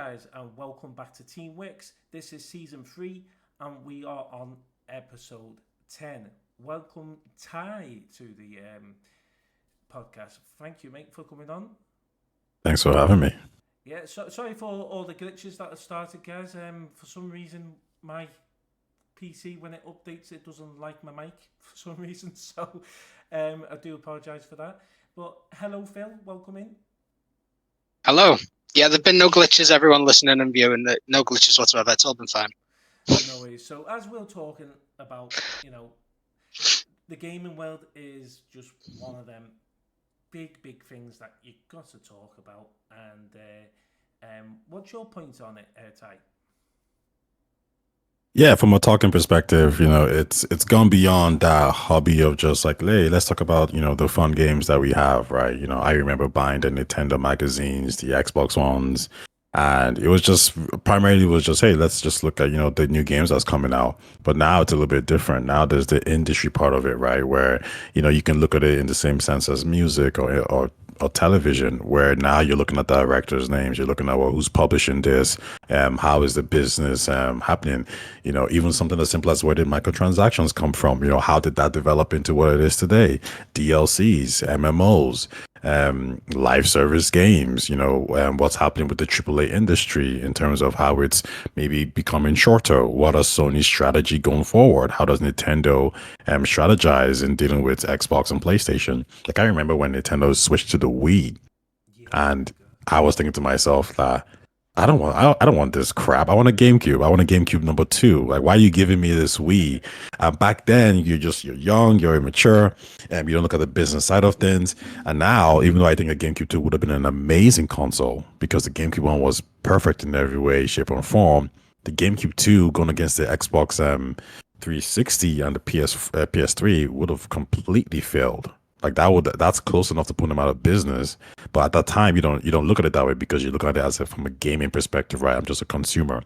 guys, and welcome back to Team Wix. This is season 3, and we are on episode 10. Welcome, Ty, to the podcast. Thank you, mate, for coming on. Thanks for having me. Yeah, sorry for all the glitches that have started, guys. For some reason, my PC, when it updates, it doesn't like my mic for some reason. So I do apologise for that. But hello, Phil. Welcome in. Hello. Yeah, there've been no glitches. Everyone listening and viewing, no glitches whatsoever. It's all been fine. No worries. So as we're talking about, the gaming world is just one of them big things that you got to talk about. And what's your point on it, Ty? Yeah, from a talking perspective, it's gone beyond that hobby of just like, hey, let's talk about, the fun games that we have, right? I remember buying the Nintendo magazines, the Xbox ones, and it was just, hey, let's just look at, the new games that's coming out. But now it's a little bit different. Now there's the industry part of it, right? Where, you can look at it in the same sense as music or television, where now you're looking at directors' names, you're looking at, well, who's publishing this, how is the business happening, even something as simple as where did microtransactions come from, how did that develop into what it is today, DLCs, MMOs, live service games, what's happening with the AAA industry in terms of how it's maybe becoming shorter. What is Sony's strategy going forward? How does Nintendo strategize in dealing with Xbox and PlayStation? Like, I remember when Nintendo switched to the Wii, Yeah. and I was thinking to myself that I don't want this crap. I want a GameCube. I want a GameCube number two. Like, why are you giving me this Wii? Back then, you're young, you're immature, and you don't look at the business side of things. And now, even though I think a GameCube 2 would have been an amazing console because the GameCube 1 was perfect in every way, shape, or form, the GameCube 2 going against the Xbox 360 and the PS3 would have completely failed. Like, that's close enough to put them out of business. But at that time, you don't look at it that way because you look at it as from a gaming perspective, right? I'm just a consumer.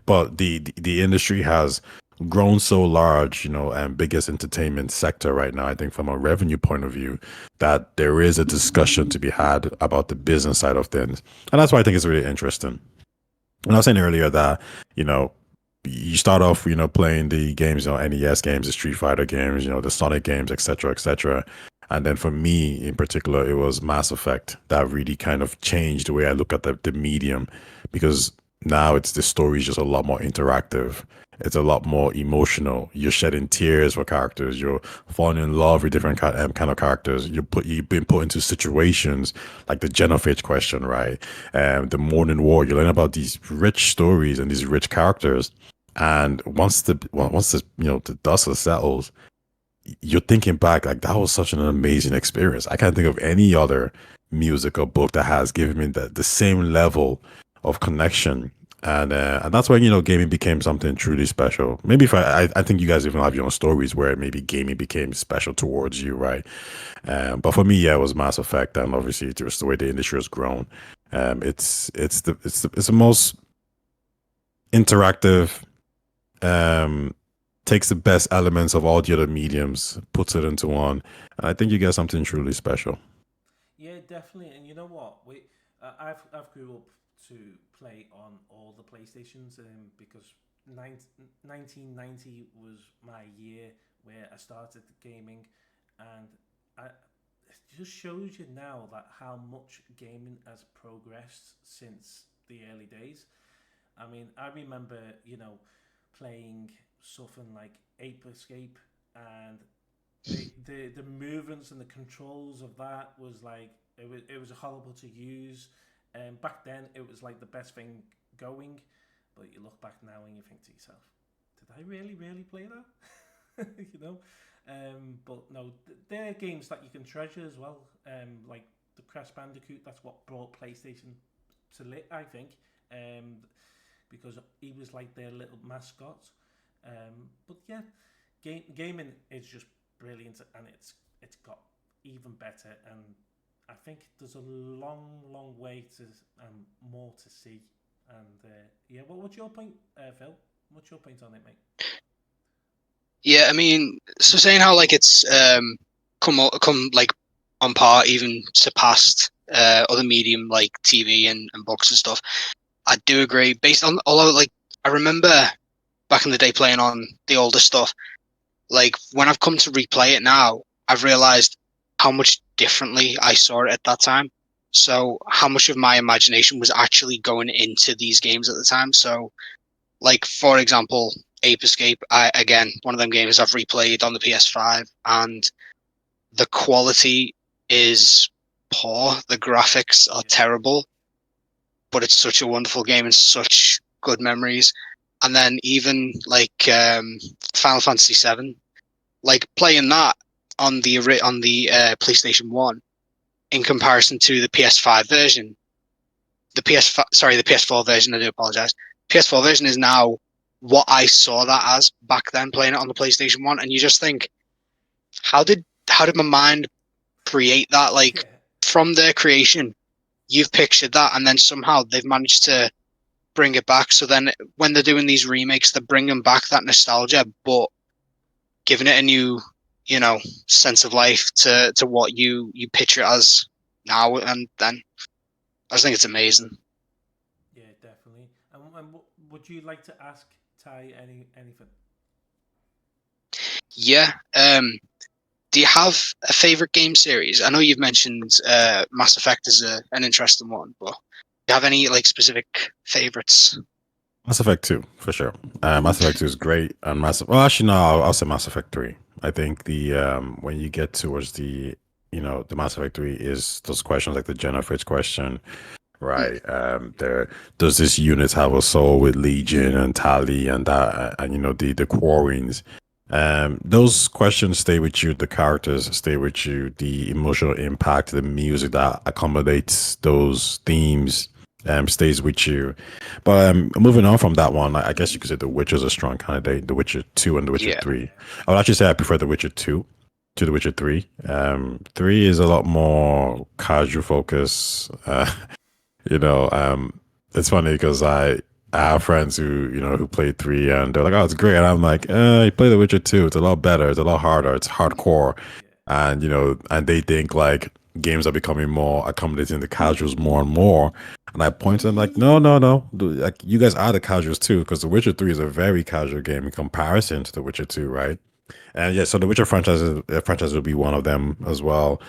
But the industry has grown so large, and biggest entertainment sector right now, I think from a revenue point of view, that there is a discussion to be had about the business side of things. And that's why I think it's really interesting. And I was saying earlier that, you start off, playing the games, NES games, the Street Fighter games, the Sonic games, etc., etc. And then for me in particular, it was Mass Effect that really kind of changed the way I look at the medium, because now it's the story is just a lot more interactive. It's a lot more emotional. You're shedding tears for characters. You're falling in love with different kind of characters. You've been put into situations like the Genophage question, right? The Morning War. You learn about these rich stories and these rich characters. And once the dust settles, you're thinking back like that was such an amazing experience. I can't think of any other music or book that has given me the same level of connection. And that's when gaming became something truly special. Maybe if I think you guys even have your own stories where maybe gaming became special towards you, right? But for me, yeah, it was Mass Effect, and obviously just the way the industry has grown. It's the most interactive, takes the best elements of all the other mediums, puts it into one, and I think you get something truly special. Yeah, definitely. And you know what? I've grew up to play on all the PlayStations, because 1990 was my year where I started gaming, and it just shows you now that how much gaming has progressed since the early days. I mean, I remember, playing something like Ape Escape, and the movements and the controls of that was like it was horrible to use. Back then, it was like the best thing going, but you look back now and you think to yourself, did I really play that? But no, there are games that you can treasure as well. Like the Crash Bandicoot. That's what brought PlayStation to lit, I think. Because he was like their little mascot. But yeah, gaming is just brilliant, and it's got even better. And I think there's a long way to more to see. And yeah, what's your point, Phil? What's your point on it, mate? Yeah, I mean, so saying how like it's come like on par, even surpassed other medium like TV and books and stuff. I do agree. Based on, although like I remember back in the day playing on the older stuff, like when I've come to replay it now, I've realized how much differently I saw it at that time. So how much of my imagination was actually going into these games at the time. So like for example, Ape Escape, again, one of them games I've replayed on the PS5, and the quality is poor. The graphics are Yeah. terrible, but it's such a wonderful game and such good memories. And then even like Final Fantasy VII, like playing that on the PlayStation One in comparison to the PS5 version, the PS4 version. I do apologize. PS4 version is now what I saw that as back then playing it on the PlayStation One, and you just think, how did my mind create that? Like Yeah. from their creation, you've pictured that, and then somehow they've managed to bring it back. So then when they're doing these remakes, they're bringing back that nostalgia, but giving it a new, you know, sense of life to what you picture it as now. And then I just think it's amazing. Yeah, definitely. And would you like to ask Ty anything? Yeah. Do you have a favorite game series? I know you've mentioned Mass Effect is an interesting one, but do you have any like specific favorites? Mass Effect 2, for sure. Mass Effect 2 is great. And well, actually, no, I'll say Mass Effect 3. I think the when you get towards the Mass Effect 3 is those questions like the Jennifer's question, Mm, right? There does this unit have a soul with Legion and Tali and that, and the quarrings. Those questions stay with you. The characters stay with you. The emotional impact, the music that accommodates those themes, stays with you. But moving on from that one, I guess you could say The Witcher is a strong candidate. The Witcher 2 and The Witcher yeah, 3. I would actually say I prefer The Witcher 2 to The Witcher 3. 3 is a lot more casual focus. You know, it's funny because I have friends who played 3 and they're like, oh, it's great. And I'm like, you play The Witcher 2. It's a lot better. It's a lot harder. It's hardcore. Yeah. And, and they think like games are becoming more accommodating the casuals more and more. And I point to them like, no, no, no. Like, you guys are the casuals too, because The Witcher 3 is a very casual game in comparison to The Witcher 2, right? And yeah, so the Witcher franchise will be one of them as well.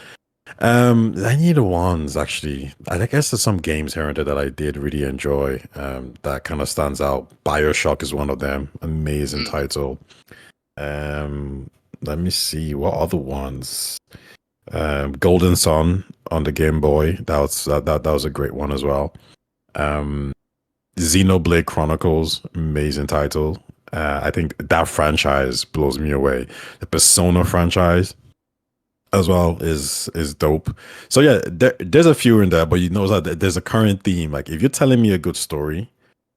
I need the ones actually. I guess there's some games here and there that I did really enjoy. That kind of stands out. BioShock is one of them. Amazing mm, title. Um, Let me see what other ones. Golden Sun on the Game Boy. That was a great one as well. Um, Xenoblade Chronicles, amazing title. I think that franchise blows me away. The Persona franchise as well is dope. So yeah, there's a few in there, but you know that there's a current theme. Like if you're telling me a good story,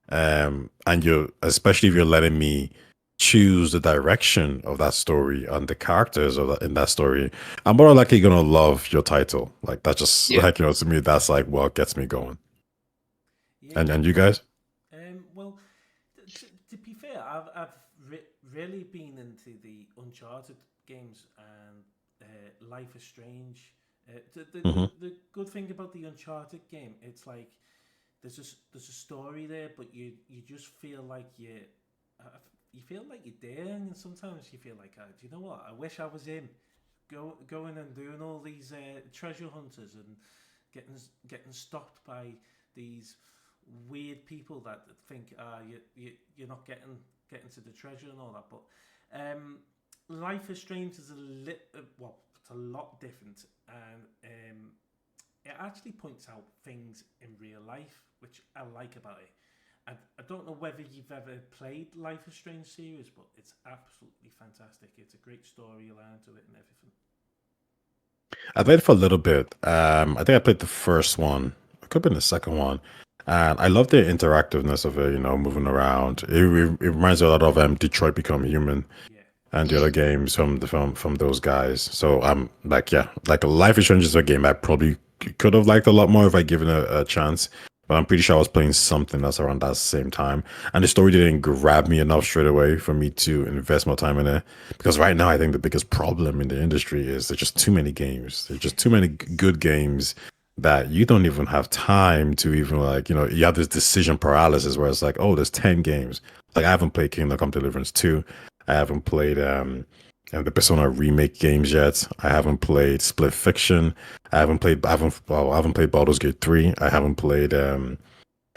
and you're especially if you're letting me choose the direction of that story and the characters in that story, I'm more likely gonna love your title. Like that's just yeah. like to me, that's like what gets me going. Yeah. And you guys? Well, to be fair, I've really been into the Uncharted games and Life is Strange. Hmm. The good thing about the Uncharted game, it's like there's a story there, but you just feel like uh, you feel like you're there, and sometimes you feel like, do you know what? I wish I was in going and doing all these treasure hunters and getting stopped by these weird people that think you're not getting to the treasure and all that. But Life is Strange is well, it's a lot different, and it actually points out things in real life, which I like about it. I don't know whether you've ever played Life is Strange series, but it's absolutely fantastic. It's a great storyline to it and everything. I played for a little bit. I think I played the first one. It could have been the second one. And I love the interactiveness of it, moving around. It reminds me a lot of Detroit Become Human Yeah, and the other Mm. games from those guys. So I'm like, yeah, like Life is Strange is a game I probably could have liked a lot more if I given a chance. But I'm pretty sure I was playing something that's around that same time, and the story didn't grab me enough straight away for me to invest more time in it. Because right now, I think the biggest problem in the industry is there's just too many games. There's just too many good games, that you don't even have time to even like, you have this decision paralysis where it's like, oh, there's 10 games. Like I haven't played Kingdom Come Deliverance 2. I haven't played the Persona remake games yet. I haven't played Split Fiction. I haven't played Baldur's Gate 3. I haven't played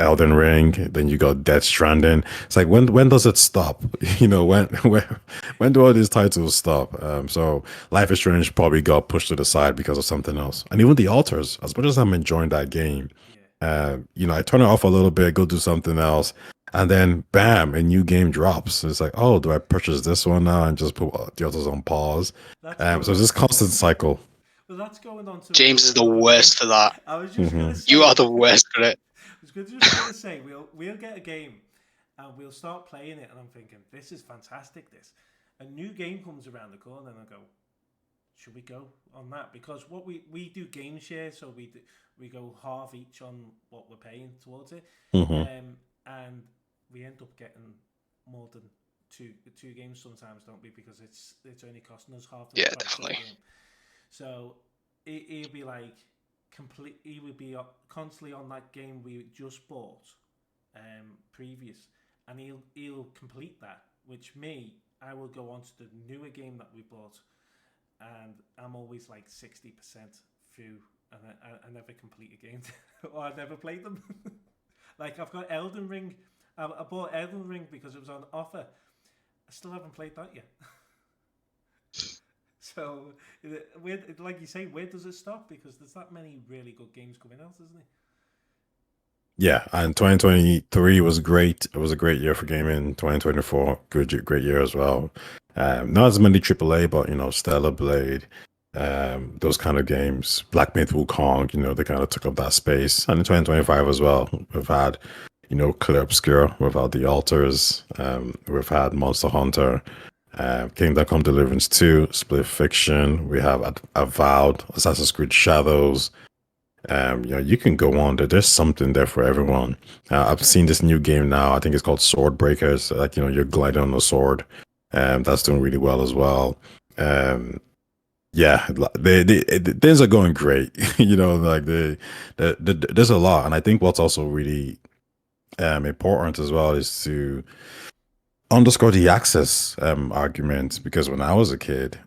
Elden Ring, then you got Death Stranding. It's like when does it stop? When do all these titles stop? So Life is Strange probably got pushed to the side because of something else. And even the Altars, as much as I'm enjoying that game, Yeah. I turn it off a little bit, go do something else, and then bam, a new game drops. It's like, oh, do I purchase this one now and just put the others on pause? That's going So it's on. this constant cycle. Well, that's going on to James is the another thing. worst for that. I was just gonna Hmm. You say. are the worst for it. just gonna say we'll get a game and we'll start playing it, and I'm thinking this is fantastic. This a new game comes around the corner, and I go, should we go on that? Because what we do game share, so we go half each on what we're paying towards it, Hmm. and we end up getting more than two games sometimes, don't we? Because it's only costing us half the Yeah, price of the definitely. game. So it'd be like complete. He would be constantly on that game we just bought, previous, and he'll complete that. Which me, I will go on to the newer game that we bought, and I'm always like 60% through, and I never complete a game, or I never played them. Like I've got Elden Ring. I bought Elden Ring because it was on offer. I still haven't played that yet. So, where, like you say, where does it stop? Because there's that many really good games coming out, isn't it? Yeah, and 2023 was great. It was a great year for gaming. 2024, great year as well. Not as many AAA, but Stellar Blade, those kind of games. Black Myth Wukong, they kind of took up that space. And in 2025 as well, we've had, Clear Obscure, we've had The Altars, we've had Monster Hunter, Kingdom Come Deliverance 2, Split Fiction. We have Avowed, Assassin's Creed Shadows. You can go on there. There's something there for everyone. I've seen this new game now. I think it's called Sword Breakers. Like you're gliding on a sword. That's doing really well as well. Um, yeah, things are going great. Like there's a lot, and I think what's also really important as well is to underscore the access argument because when I was a kid,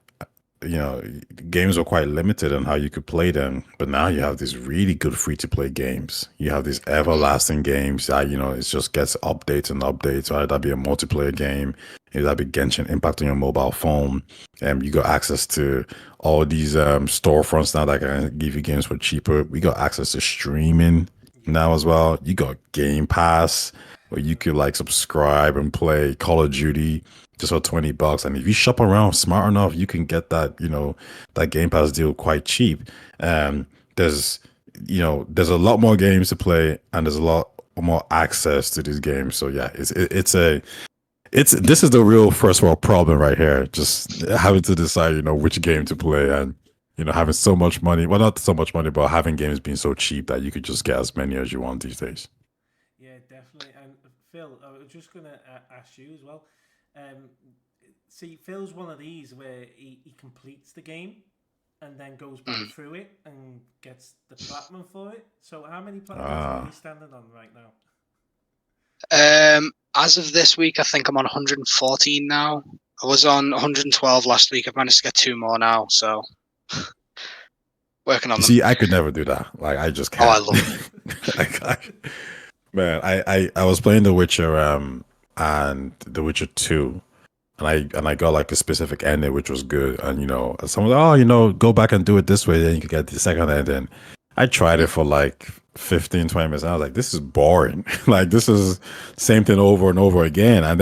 you know, games were quite limited on how you could play them. But now you have these really good free to play games. You have these Mm. everlasting games that, it just gets updates and updates. Whether that be a multiplayer game, if that be Genshin Impact on your mobile phone. You got access to all these storefronts now that can give you games for cheaper. We got access to streaming Yeah. now as well. You got Game Pass where you could like subscribe and play Call of Duty just for $20. And if you shop around smart enough, you can get that, that Game Pass deal quite cheap. Um, there's, there's a lot more games to play and there's a lot more access to these games. So yeah, this is the real first world problem right here. Just having to decide, which game to play and, having so much money. Well, not so much money, but having games being so cheap that you could just get as many as you want these days. Yeah, definitely. And Phil, I was just going to ask you as well. Um, see, Phil's one of these where he completes the game and then goes back Mm. through it and gets the platinum for it. So, how many platinums are you Ah. standing on right now? As of this week, I think I'm on 114 now. I was on 112 last week. I've managed to get two more now, so working on them. See, I could never do that. Like, I just Oh, I can't. love it. I, man, I was playing The Witcher and The Witcher 2 and I got like a specific ending which was good and someone oh go back and do it this way then you could get the second ending. I tried it Mm. for like 15, 20 minutes and I was like this is boring. Like this is same thing over and over again and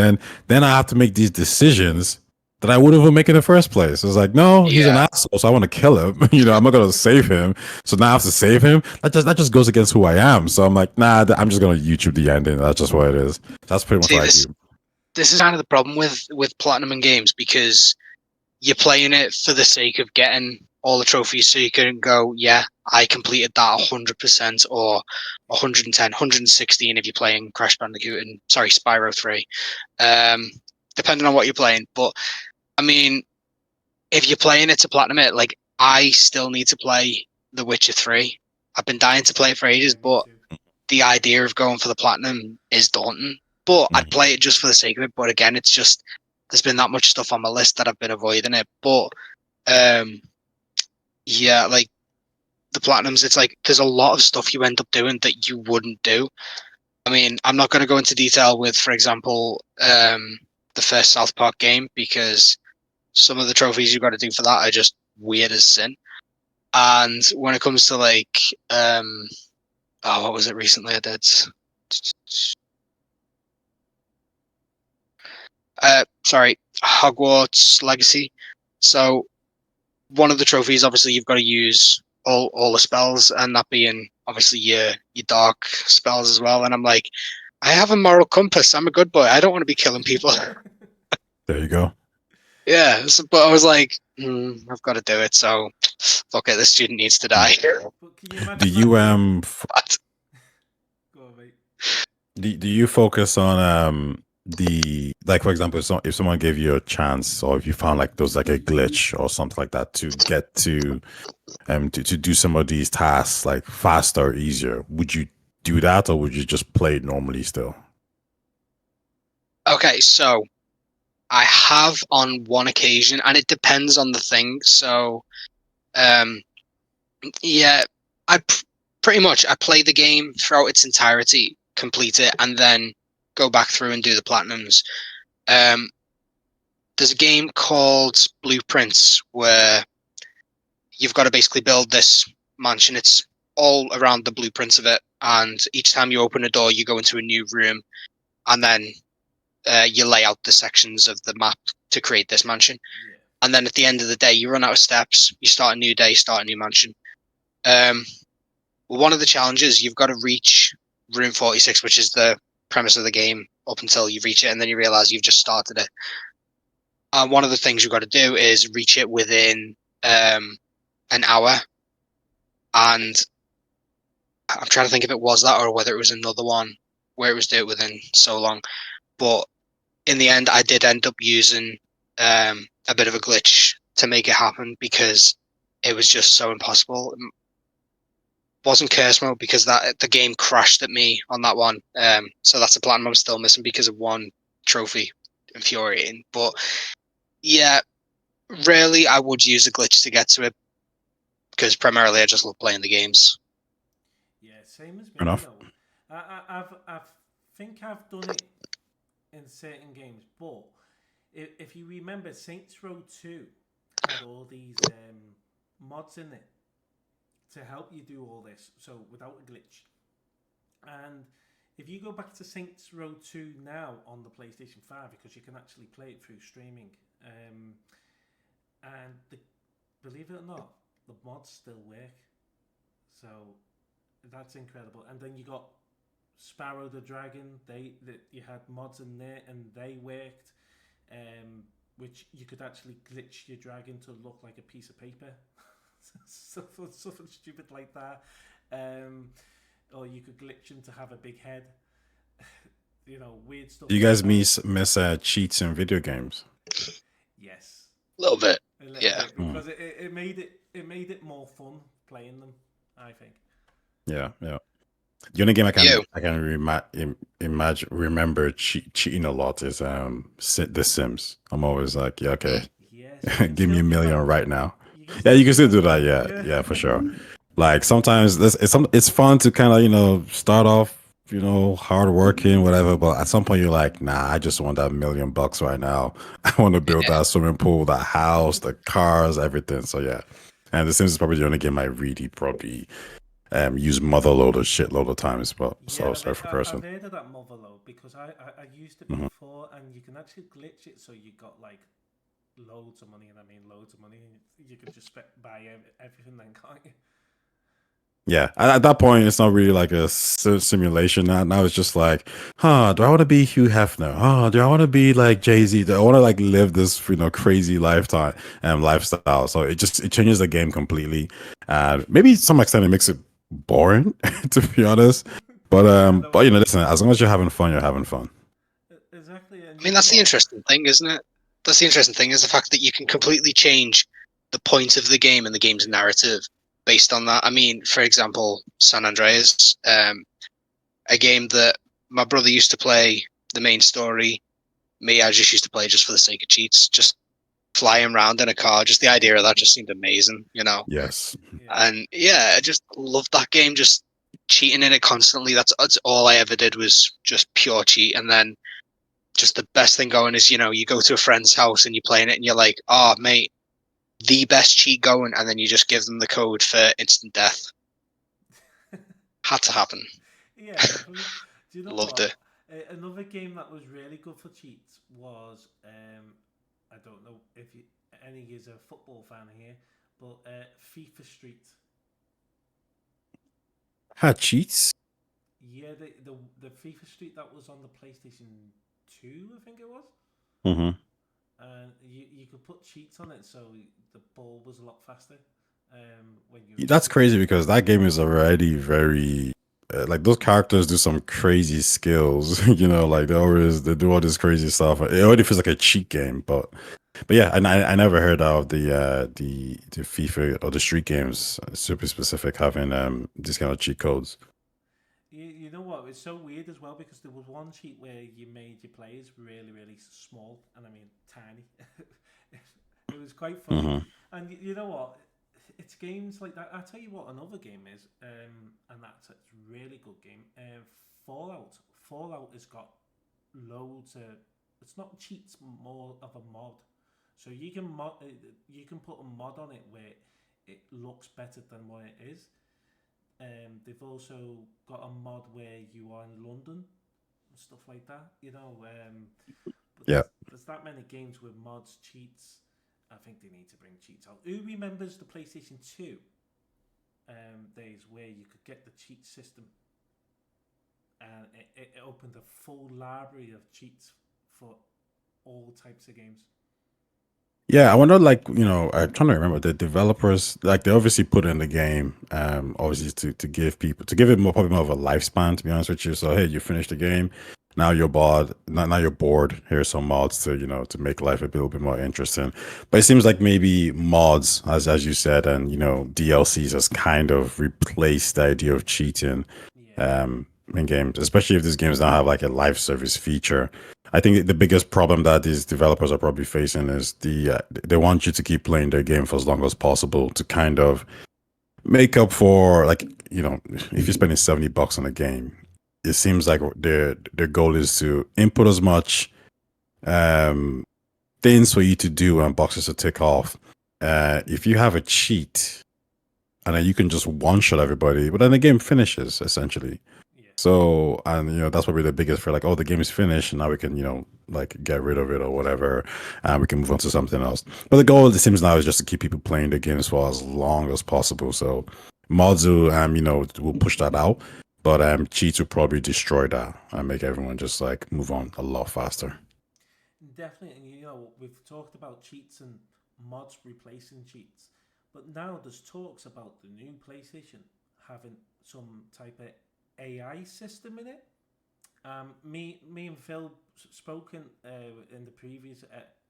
then I have to make these decisions that I wouldn't even make in the first place. It's like, no, he's an Yeah. asshole, so I want to kill him. I'm not gonna save him. So now I have to save him. That just goes against who I am. So I'm like, nah, I'm just gonna YouTube the ending. That's just what it is. That's pretty much See, what I this do. this is kind of the problem with platinum in games because you're playing it for the sake of getting all the trophies so you can go, yeah, I completed that 100% or Yeah. 110, 116 if you're playing Crash Bandicoot and, sorry, Spyro 3. Um, Depending on what you're playing. But, I mean, if you're playing it to platinum it, like, I still need to play The Witcher 3. I've been dying to play it for ages, Yeah, me but too. the idea of going for the platinum is daunting. But I'd Mhm. play it just for the sake of it. But again, it's just there's been that much stuff on my list that I've been avoiding it. But yeah, like the platinums, it's like there's a lot of stuff you end up doing that you wouldn't do. I mean, I'm not going to go into detail with, for example, the first South Park game because some of the trophies you got to do for that are just weird as sin. And when it comes to like, what was it recently I did? Sorry, Hogwarts Legacy. So one of the trophies, obviously, you've got to use all the spells, and that being obviously your dark spells as well. And I'm like, I have a moral compass. I'm a good boy. I don't want to be killing people. There you go. Yeah, but I was like, I've got to do it. So fuck it. This student needs to die. But can you Do imagine that you though? But Go on, mate. do you focus on the, like, for example, if someone gave you a chance, or if you found like there's like a glitch or something like that to get to do some of these tasks like faster or easier, would you do that, or would you just play it normally still? okay, so I have on one occasion, and it depends on the thing. So, um, yeah, pretty much I play the game throughout its entirety, complete it, and then go back through and do the platinums. Um, there's a game called Blueprints where you've got to basically build this mansion. It's all around the blueprints of it, and each time you open a door, you go into a new room, and then you lay out the sections of the map to create this mansion. Yeah. And then at the end of the day, you run out of steps. You start a new day, start a new mansion. Um, one of the challenges you've got to reach room 46, which is the premise of the game, up until you reach it, and then you realize you've just started it. And one of the things you've got to do is reach it within an hour. And I'm trying to think if it was that or whether it was another one where it was do it within so long. But in the end, I did end up using a bit of a glitch to make it happen because it was just so impossible. It wasn't curse mode because the game crashed at me on that one. So that's a platinum I'm still missing because of one trophy. Infuriating. But yeah, rarely I would use a glitch to get to it because primarily I just love playing the games. Yeah, same as Fair me, you enough. know. I've think I've done it in certain games, but if you remember, Saints Row 2 had all these mods in it to help you do all this, so without a glitch. And if you go back to Saints Row 2 now on the PlayStation 5, because you can actually play it through streaming, and believe it or not, the mods still work. So that's incredible. And then you got Sparrow the Dragon. You had mods in there, and they worked. Which you could actually glitch your dragon to look like a piece of paper, something stupid like that. Or you could glitch him to have a big head. Weird stuff Do you like guys that. miss cheats in video games? Yes, A little bit, a little yeah. bit Mm. because it made it more fun playing them. I think. Yeah, yeah. The only game You. I can imagine remember cheating a lot is The Sims. I'm always like, yeah, okay, Yes, you can give me still a do million that. right now. You can Yeah, still you can do still that. do that. Yeah, Yeah. yeah, for sure. Like sometimes it's fun to kind of start off hard working whatever, but at some point you're like, nah, I just want that $1,000,000 right now. I want to build Yeah. that swimming pool, that house, the cars, everything. So yeah, and The Sims is probably the only game I really probably use motherload or shitload of times. But Yeah, so sorry for I've cursing. heard of that Motherload because I used it Hmm. before, and you can actually glitch it so you got like loads of money, and I mean loads of money. And you could just buy everything then, can't you? Yeah, at that point, it's not really like a simulation. Now it's just like, do I want to be Hugh Hefner? Do I want to be like Jay-Z? Do I want to like live this crazy lifetime and lifestyle? So it changes the game completely. Maybe to some extent it makes it boring, to be honest. I know But what you mean. listen, as long as you're having fun, you're having fun. Exactly, and I you mean, know that's the what? interesting thing, isn't it? That's the interesting thing is the fact that you can completely change the point of the game and the game's narrative based on that. I mean, for example, San Andreas, a game that my brother used to play the main story. Me, I just used to play just for the sake of cheats, just flying around in a car. Just the idea of that just seemed amazing, you know. Yes. Yeah. And yeah, I just loved that game. Just cheating in it constantly. That's all I ever did was just pure cheat. And then just the best thing going is, you know, you go to a friend's house and you're playing it, and you're like, oh mate, the best cheat going, and then you just give them the code for instant death. Had to happen. Yeah, definitely. Do you know Loved what? it. Another game that was really good for cheats was I don't know if any is a football fan here, but FIFA Street. Had cheats. Yeah, the FIFA Street that was on the PlayStation 2, I think it was. Mm-hmm. And you could put cheats on it, so the ball was a lot faster. When you That's crazy because that game is already very like those characters do some crazy skills. Like they do all this crazy stuff. It already feels like a cheat game, but yeah, and I never heard of the FIFA or the street games super specific having these kind of cheat codes. you know what? It's so weird as well because there was one cheat where you made your players really, really small, and I mean tiny. It was quite funny, Hmm. and you know what? It's games like that. I tell you what, another game is, and that's a really good game. Fallout. Fallout has got loads of. It's not cheats, more of a mod. So you can put a mod on it where it looks better than what it is. They've also got a mod where you are in London and stuff like that. But Yeah. there's that many games with mods, cheats. I think they need to bring cheats out. Who remembers the PlayStation 2 days where you could get the cheat system and it opened a full library of cheats for all types of games? Yeah, I wonder, like, I'm trying to remember the developers, like, they obviously put in the game, obviously to give people, to give it more, probably more of a lifespan, to be honest with you. So, hey, you finished the game, now you're bored, now you're bored. Here's some mods to, to make life a little bit more interesting. But it seems like maybe mods, as you said, and, DLCs has kind of replaced the idea of cheating, Yeah, um, in games, especially if these games now have like a live service feature. I think the biggest problem that these developers are probably facing is they want you to keep playing their game for as long as possible to kind of make up for, like, if you're spending $70 on a game, it seems like their goal is to input as much um things for you to do and boxes to tick off. If you have a cheat and then you can just one shot everybody, but then the game finishes essentially. yeah. So, and that's probably the biggest for, like, oh, the game is finished, and now we can, like, get rid of it or whatever, and we can move on to something else. But the goal, it seems now, is just to keep people playing the games for as long as possible. So, mods will push that out, but cheats will probably destroy that and make everyone just like move on a lot faster. Definitely, and we've talked about cheats and mods replacing cheats, but now there's talks about the new PlayStation having some type of AI system in it. Me and Phil spoken in the previous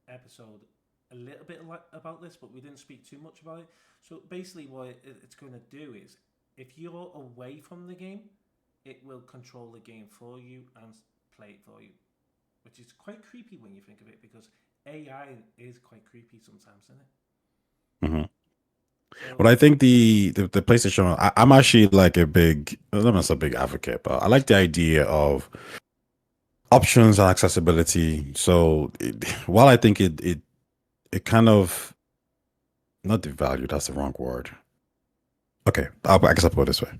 episode a little bit about this, but we didn't speak too much about it. So basically, what it's going to do is, if you're away from the game, it will control the game for you and play it for you, which is quite creepy when you think of it, because AI is quite creepy sometimes, isn't it? Hmm. So But I think the PlayStation, I'm actually like a big, I'm not a big advocate, but I like the idea of options and accessibility. So while I think it kind of, not devalue, that's the wrong word. Okay, I guess I'll put it this way.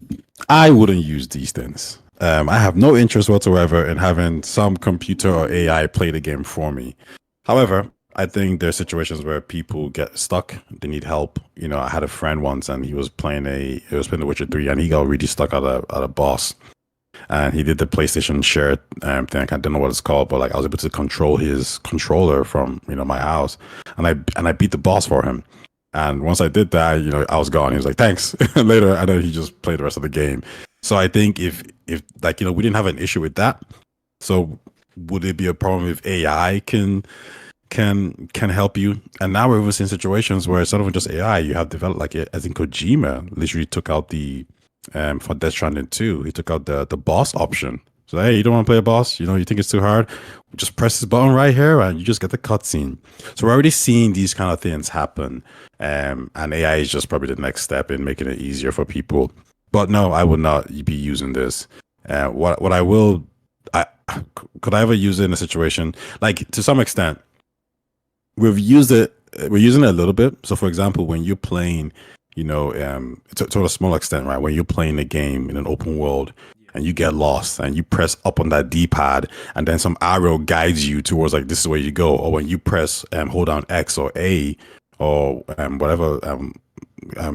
I wouldn't use these things. I have no interest whatsoever in having some computer or AI play the game for me. However, I think there are situations where people get stuck. They need help. I had a friend once, and he was playing The Witcher 3, and he got really stuck at a boss. And he did the PlayStation Share thing. I don't know what it's called, but like I was able to control his controller from my house, and I beat the boss for him. And once I did that, I was gone. He was like, "Thanks." Later, and then he just played the rest of the game. So I think if like we didn't have an issue with that, so would it be a problem if AI can can help you. And now we're even seeing situations where it's not even just AI. You have developed like I think Kojima literally took out the for Death Stranding 2, he took out the boss option. So hey, you don't want to play a boss, you think it's too hard, just press this button right here and you just get the cutscene. So we're already seeing these kind of things happen. And AI is just probably the next step in making it easier for people. But no, I would not be using this. What I will I could I ever use it in a situation like to some extent we've used it we're using it a little bit. So for example, when you're playing, to a small extent, right, when you're playing a game in an open world Yeah. and you get lost and you press up on that D-pad and then some arrow guides you towards like this is where you go, or when you press hold down X or A or whatever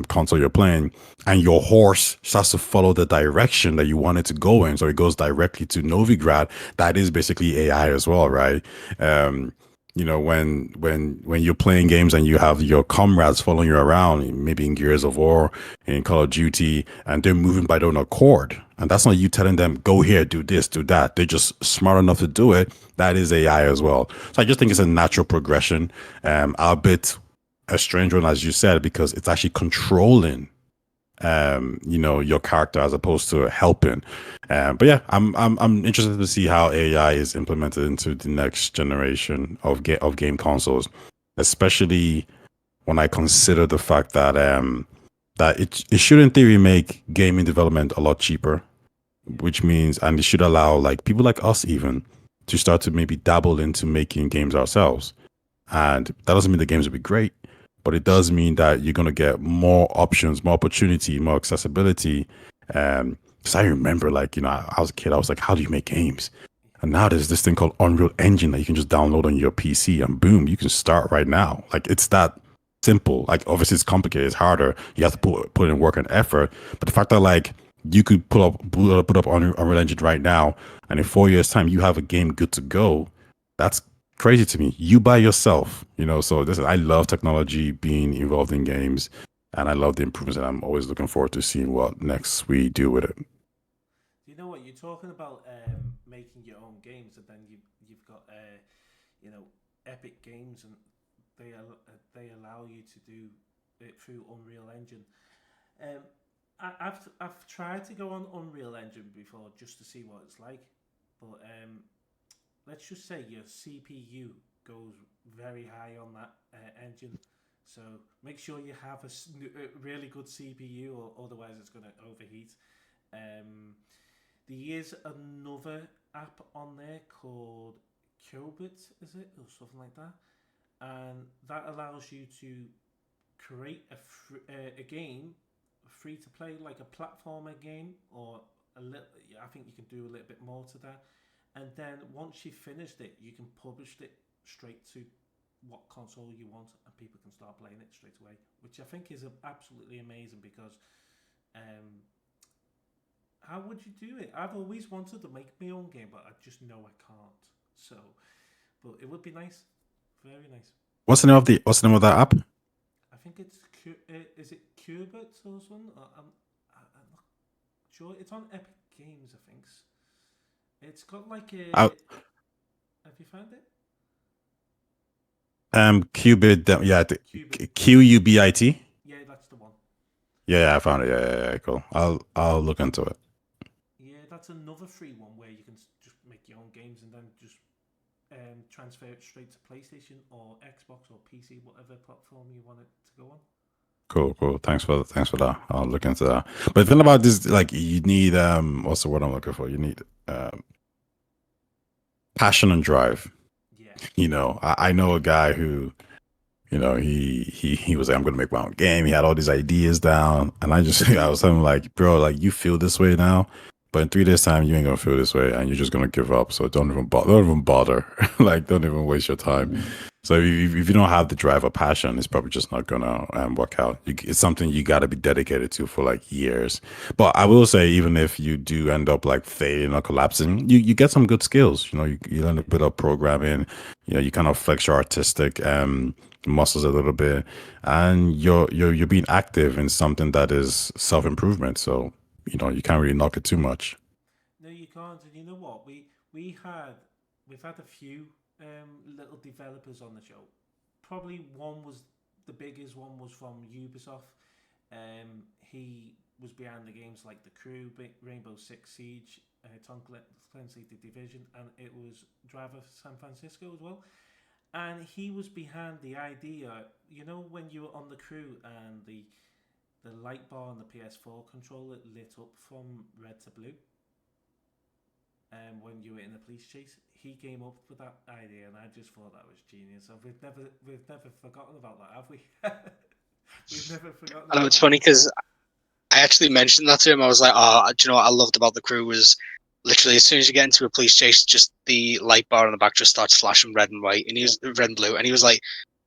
console you're playing, and your horse starts to follow the direction that you want it to go in, so it goes directly to Novigrad. That is basically AI as well, right? When you're playing games and you have your comrades following you around, maybe in Gears of War, in Call of Duty, and they're moving by their own accord, and that's not you telling them go here, do this, do that. They're just smart enough to do it. That is AI as well. So I just think it's a natural progression, albeit a strange one, as you said, because it's actually controlling your character as opposed to helping. But yeah, I'm interested to see how AI is implemented into the next generation of game consoles, especially when I consider the fact that it should in theory make gaming development a lot cheaper, which means, and it should allow like people like us even to start to maybe dabble into making games ourselves. And that doesn't mean the games will be great, but it does mean that you're going to get more options, more opportunity, more accessibility. Because I remember, like, I was a kid, I was like, how do you make games? And now there's this thing called Unreal Engine that you can just download on your PC and boom, you can start right now. Like, it's that simple. Like, obviously, it's complicated, it's harder. You have to put in work and effort. But the fact that, like, you could put up Unreal Engine right now, and in 4 years' time, you have a game good to go. That's crazy to me. You by yourself, So I love technology being involved in games, and I love the improvements, and I'm always looking forward to seeing what next we do with it. You know what you're talking about, making your own games, and then you've got Epic Games, and they allow you to do it through Unreal Engine. Um, I've tried to go on Unreal Engine before just to see what it's like, but let's just say your CPU goes very high on that engine. So make sure you have a really good CPU, or otherwise it's going to overheat. Um, there is another app on there called Qubit, is it, or something like that, and that allows you to create a game, free to play, like a platformer game, or a little. I think you can do a little bit more to that, and then once you've finished it, you can publish it straight to what console you want, and people can start playing it straight away, which I think is absolutely amazing because um, how would you do it? I've always wanted to make my own game, but I just know I can't. So, but it would be nice, very nice. What's the name of that app? I think it's is it Qbert or something? I'm not sure. It's on Epic Games, I think. It's got like a. I, Have you found it? Qubit, yeah, Qbit. Qubit. Yeah, that's the one. Yeah, I found it. Yeah, cool. I'll look into it. Yeah, that's another free one where you can just make your own games and then just transfer it straight to PlayStation or Xbox or PC, whatever platform you want it to go on. Cool. Thanks for that. I'll look into that. But the thing about this, like, you need what's the word I'm looking for? You need passion and drive. Yeah. I know a guy who, he was like, I'm gonna make my own game. He had all these ideas down, and I was telling him like, bro, like you feel this way now, but in 3 days time you ain't gonna feel this way, and you're just gonna give up. So don't even bother, like don't even waste your time. So if you don't have the drive or passion, it's probably just not gonna work out. It's something you got to be dedicated to for like years. But I will say, even if you do end up like failing or collapsing, you get some good skills. You learn a bit of programming. You kind of flex your artistic muscles a little bit, and you're being active in something that is self improvement. So you can't really knock it too much. No, you can't. And you know what? We've had a few little developers on the show. Probably one was the biggest one was from Ubisoft. He was behind the games like The Crew, Rainbow Six Siege, Tom Clancy The Division, and it was Driver San Francisco as well. And he was behind the idea, when you were on The Crew and the light bar on the PS4 controller lit up from red to blue. When you were in a police chase, he came up with that idea, and I just thought that was genius. And we've never forgotten about that, have we? We've never forgotten. I know it's funny because I actually mentioned that to him. I was like, "Oh, do you know what I loved about The Crew was literally as soon as you get into a police chase, just the light bar on the back just starts flashing red and white, and he was red and blue, and he was like,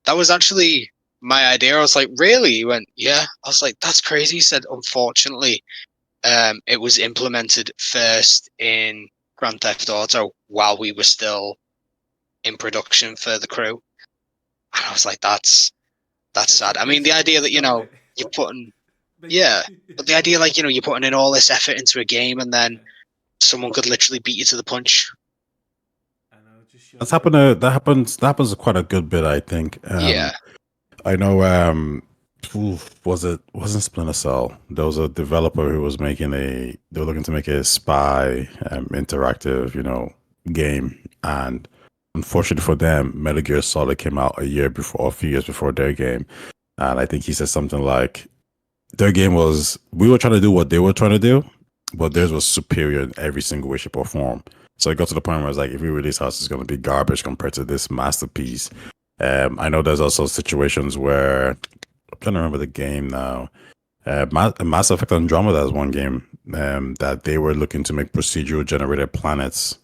that was actually my idea." I was like, "Really?" He went, "Yeah." I was like, "That's crazy." He said, "Unfortunately, it was implemented first in Grand Theft Auto while we were still in production for The Crew." And I was like, "That's sad." I mean, the idea that you're putting, yeah, but the idea like you're putting in all this effort into a game and then someone could literally beat you to the punch. That happens quite a good bit, I think. Yeah. I know. Wasn't Splinter Cell? There was a developer who was making they were looking to make a spy interactive, game, and unfortunately for them, Metal Gear Solid came out a few years before their game, and I think he said something like, their game was, we were trying to do what they were trying to do, but theirs was superior in every single way, shape, or form. So it got to the point where I was like, if we release House, it's going to be garbage compared to this masterpiece. I know there's also situations where I'm trying to remember the game now. Mass Effect Andromeda is one game that they were looking to make procedural generated planets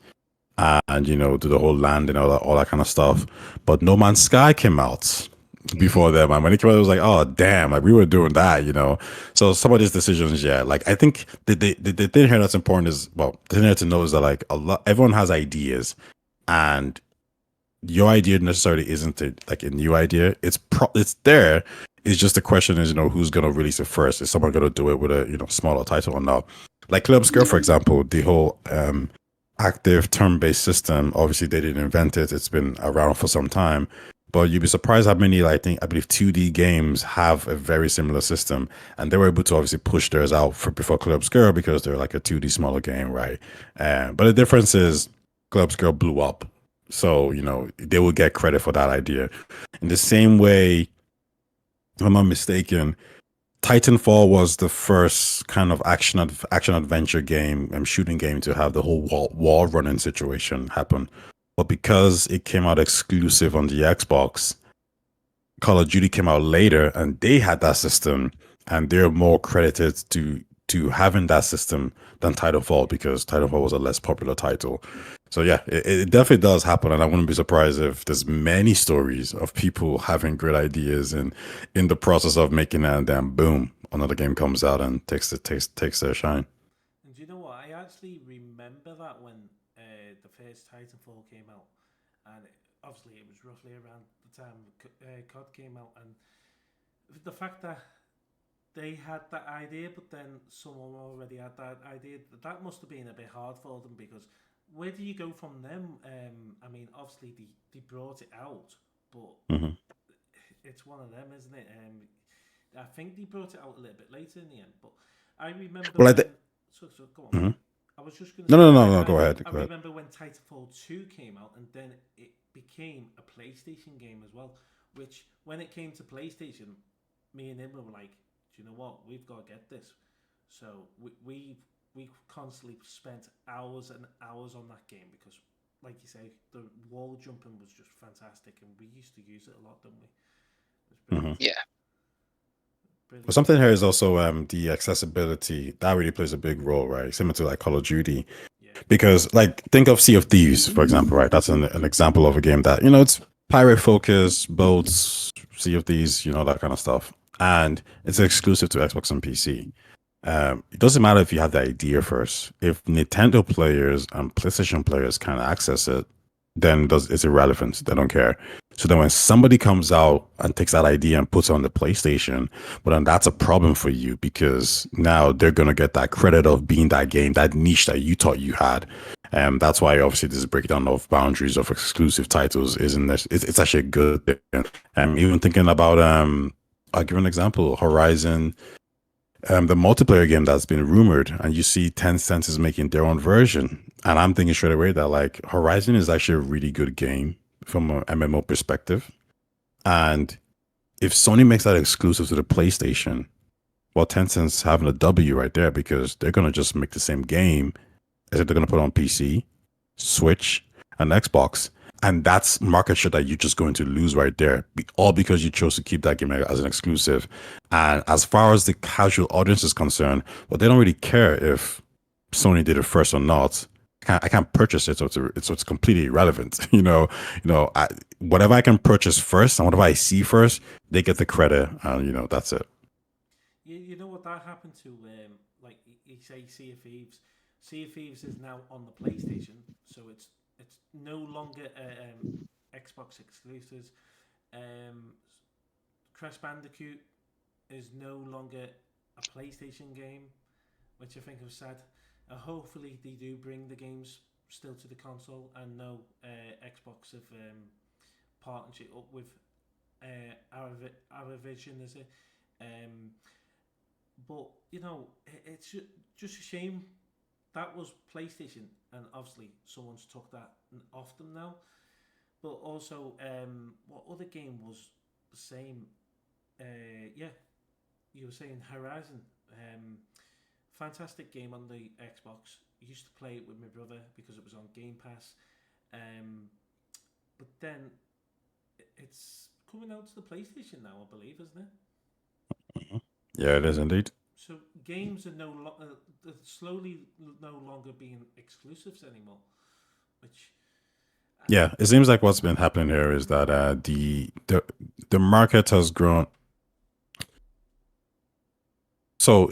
and do the whole land and all that kind of stuff. But No Man's Sky came out before them, and when it came out, it was like, oh damn, like we were doing that, So some of these decisions, yeah, like I think the thing here that's important is, well, the thing to know is that like everyone has ideas, and your idea necessarily isn't like a new idea. It's there. It's just the question is, who's gonna release it first? Is someone gonna do it with a smaller title or not? Like Club Skirt, for example, the whole active turn-based system. Obviously, they didn't invent it. It's been around for some time. But you'd be surprised how many, I believe 2D games have a very similar system. And they were able to obviously push theirs out before Club Skirt because they're like a 2D smaller game, right? But the difference is Club Skirt blew up. So, they will get credit for that idea. In the same way, if I'm not mistaken, Titanfall was the first kind of action adventure game and shooting game to have the whole wall running situation happen. But because it came out exclusive on the Xbox, Call of Duty came out later and they had that system, and they're more credited to having that system than Titanfall because Titanfall was a less popular title. So yeah, it definitely does happen, and I wouldn't be surprised if there's many stories of people having great ideas and in the process of making it, and then boom, another game comes out and takes their shine. And do you know what? I actually remember that when the first Titanfall came out, and obviously it was roughly around the time COD came out, and the fact that they had that idea, but then someone already had that idea, that must have been a bit hard for them because where do you go from them? I mean, obviously they brought it out, but it's one of them, isn't it? I think they brought it out a little bit later in the end, but I remember. Well, so go on. I was just going to say. No. Go ahead. I remember when Titanfall 2 came out, and then it became a PlayStation game as well. Which, when it came to PlayStation, me and him were like, "Do you know what? We've got to get this." So we constantly spent hours and hours on that game because, like you say, the wall jumping was just fantastic, and we used to use it a lot, didn't we? Yeah. But something here is also the accessibility that really plays a big role, right? Similar to like Call of Duty, because like think of Sea of Thieves, for example, right? That's an example of a game that it's pirate focus, boats, Sea of Thieves, that kind of stuff, and it's exclusive to Xbox and PC. It doesn't matter if you have the idea first. If Nintendo players and PlayStation players can't access it, then it's irrelevant. They don't care. So then when somebody comes out and takes that idea and puts it on the PlayStation, well, then that's a problem for you because now they're going to get that credit of being that game, that niche that you thought you had. That's why obviously this breakdown of boundaries of exclusive titles isn't this, it's actually a good thing. Even thinking about I'll give an example, Horizon, the multiplayer game that's been rumored, and you see Tencent is making their own version, and I'm thinking straight away that like Horizon is actually a really good game from an MMO perspective, and if Sony makes that exclusive to the PlayStation, well, Tencent's having a W right there because they're gonna just make the same game, except they're gonna put it on PC, Switch, and Xbox. And that's market share that you're just going to lose right there, all because you chose to keep that game as an exclusive. And as far as the casual audience is concerned, well, they don't really care if Sony did it first or not. I can't purchase it, so it's completely irrelevant. Whatever I can purchase first and whatever I see first, they get the credit, and that's it. You know what that happened to, like you say, Sea of Thieves. Sea of Thieves is now on the PlayStation, so it's no longer Xbox exclusives. Um, Crash Bandicoot is no longer a PlayStation game, which I think was sad. Hopefully, they do bring the games still to the console, and no Xbox have partnership up with our vision, is it? Um, but it's just a shame that was PlayStation, and obviously someone's took that off them now. But also, what other game was the same? Yeah, you were saying Horizon. Fantastic game on the Xbox. I used to play it with my brother because it was on Game Pass. But then it's coming out to the PlayStation now, I believe, isn't it? Mhm. Yeah, it is indeed. So games are slowly no longer being exclusives anymore, which Yeah, it seems like what's been happening here is that the market has grown. So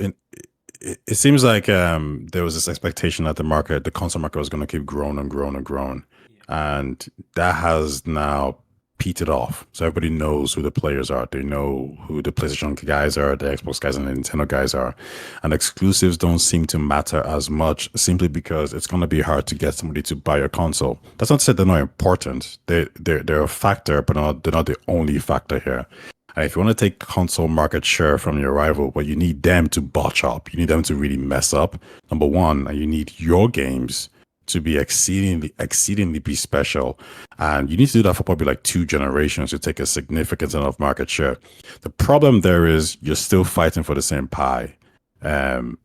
it seems like there was this expectation that the console market was going to keep growing and growing and growing, yeah, and that has now petered off. So everybody knows who the players are. They know who the PlayStation guys are, the Xbox guys, and the Nintendo guys are, and exclusives don't seem to matter as much simply because it's going to be hard to get somebody to buy your console. That's not to say they're not important. They're a factor, but they're not the only factor here. And if you want to take console market share from your rival, well, you need them to botch up. You need them to really mess up. Number one, and you need your games to be exceedingly be special. And you need to do that for probably like 2 generations to take a significant enough market share. The problem there is you're still fighting for the same pie. And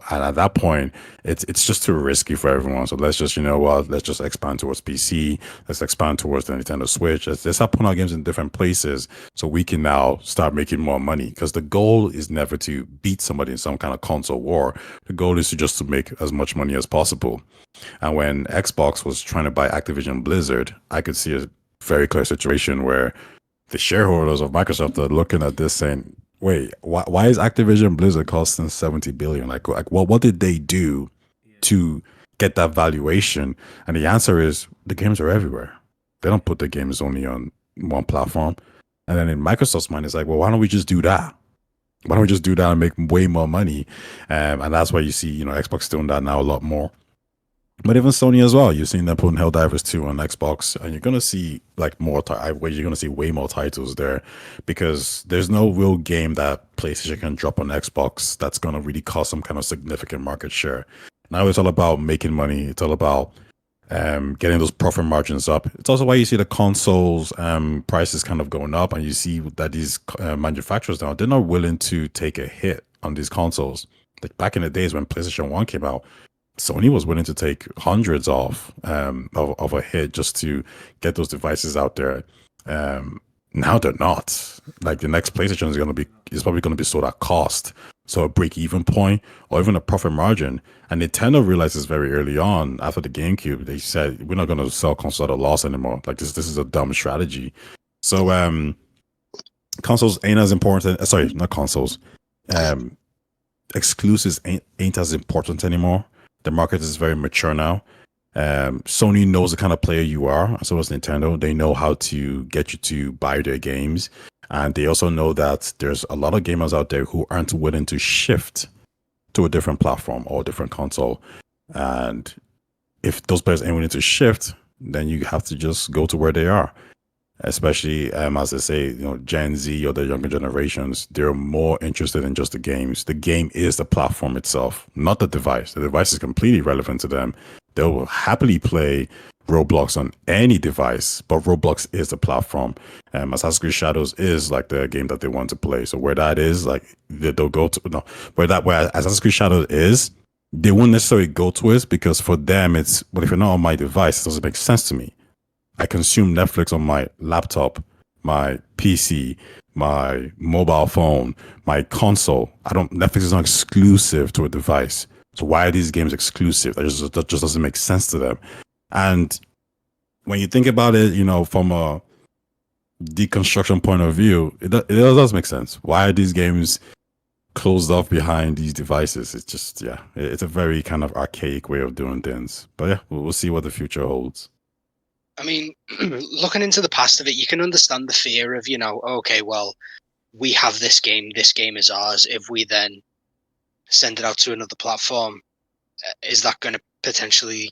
at that point, it's just too risky for everyone. So let's just, let's just expand towards PC. Let's expand towards the Nintendo Switch. Let's start putting our games in different places so we can now start making more money. Because the goal is never to beat somebody in some kind of console war. The goal is to make as much money as possible. And when Xbox was trying to buy Activision Blizzard, I could see a very clear situation where the shareholders of Microsoft are looking at this saying, wait, why is Activision Blizzard costing 70 billion? Like what did they do yeah, to get that valuation? And the answer is the games are everywhere. They don't put the games only on one platform. And then in Microsoft's mind, it's like, well, why don't we just do that? Why don't we just do that and make way more money? And that's why you see, Xbox doing that now a lot more. But even Sony as well, you've seen them putting Helldivers 2 on Xbox, and you're gonna see like you're gonna see way more titles there, because there's no real game that PlayStation can drop on Xbox that's gonna really cause some kind of significant market share. Now it's all about making money. It's all about getting those profit margins up. It's also why you see the consoles prices kind of going up, and you see that these manufacturers now, they're not willing to take a hit on these consoles. Like back in the days when PlayStation 1 came out, Sony was willing to take hundreds of a hit just to get those devices out there. Now they're not. Like the next PlayStation is probably going to be sold at cost, so a break even point or even a profit margin. And Nintendo realized this very early on after the GameCube. They said we're not going to sell consoles at a loss anymore. Like this is a dumb strategy. So consoles ain't as important. Sorry, not consoles. Exclusives ain't as important anymore. The market is very mature now. Sony knows the kind of player you are, and so does Nintendo. They know how to get you to buy their games, and they also know that there's a lot of gamers out there who aren't willing to shift to a different platform or a different console. And if those players ain't willing to shift, then you have to just go to where they are. Especially as I say, Gen Z or the younger generations, they're more interested in just the games. The game is the platform itself, not the device. The device is completely irrelevant to them. They will happily play Roblox on any device, but Roblox is the platform. Assassin's Creed Shadows is like the game that they want to play. So where that is, like they'll go to where Assassin's Creed Shadows is, they won't necessarily go to it because for them it's, well, if you're not on my device, it doesn't make sense to me. I consume Netflix on my laptop, my PC, my mobile phone, my console. Netflix is not exclusive to a device. So why are these games exclusive? That just doesn't make sense to them. And when you think about it, from a deconstruction point of view, it does make sense. Why are these games closed off behind these devices? It's just, yeah, it's a very kind of archaic way of doing things. But yeah, we'll see what the future holds. I mean, looking into the past of it, you can understand the fear of, okay, well, we have this game is ours. If we then send it out to another platform, is that going to potentially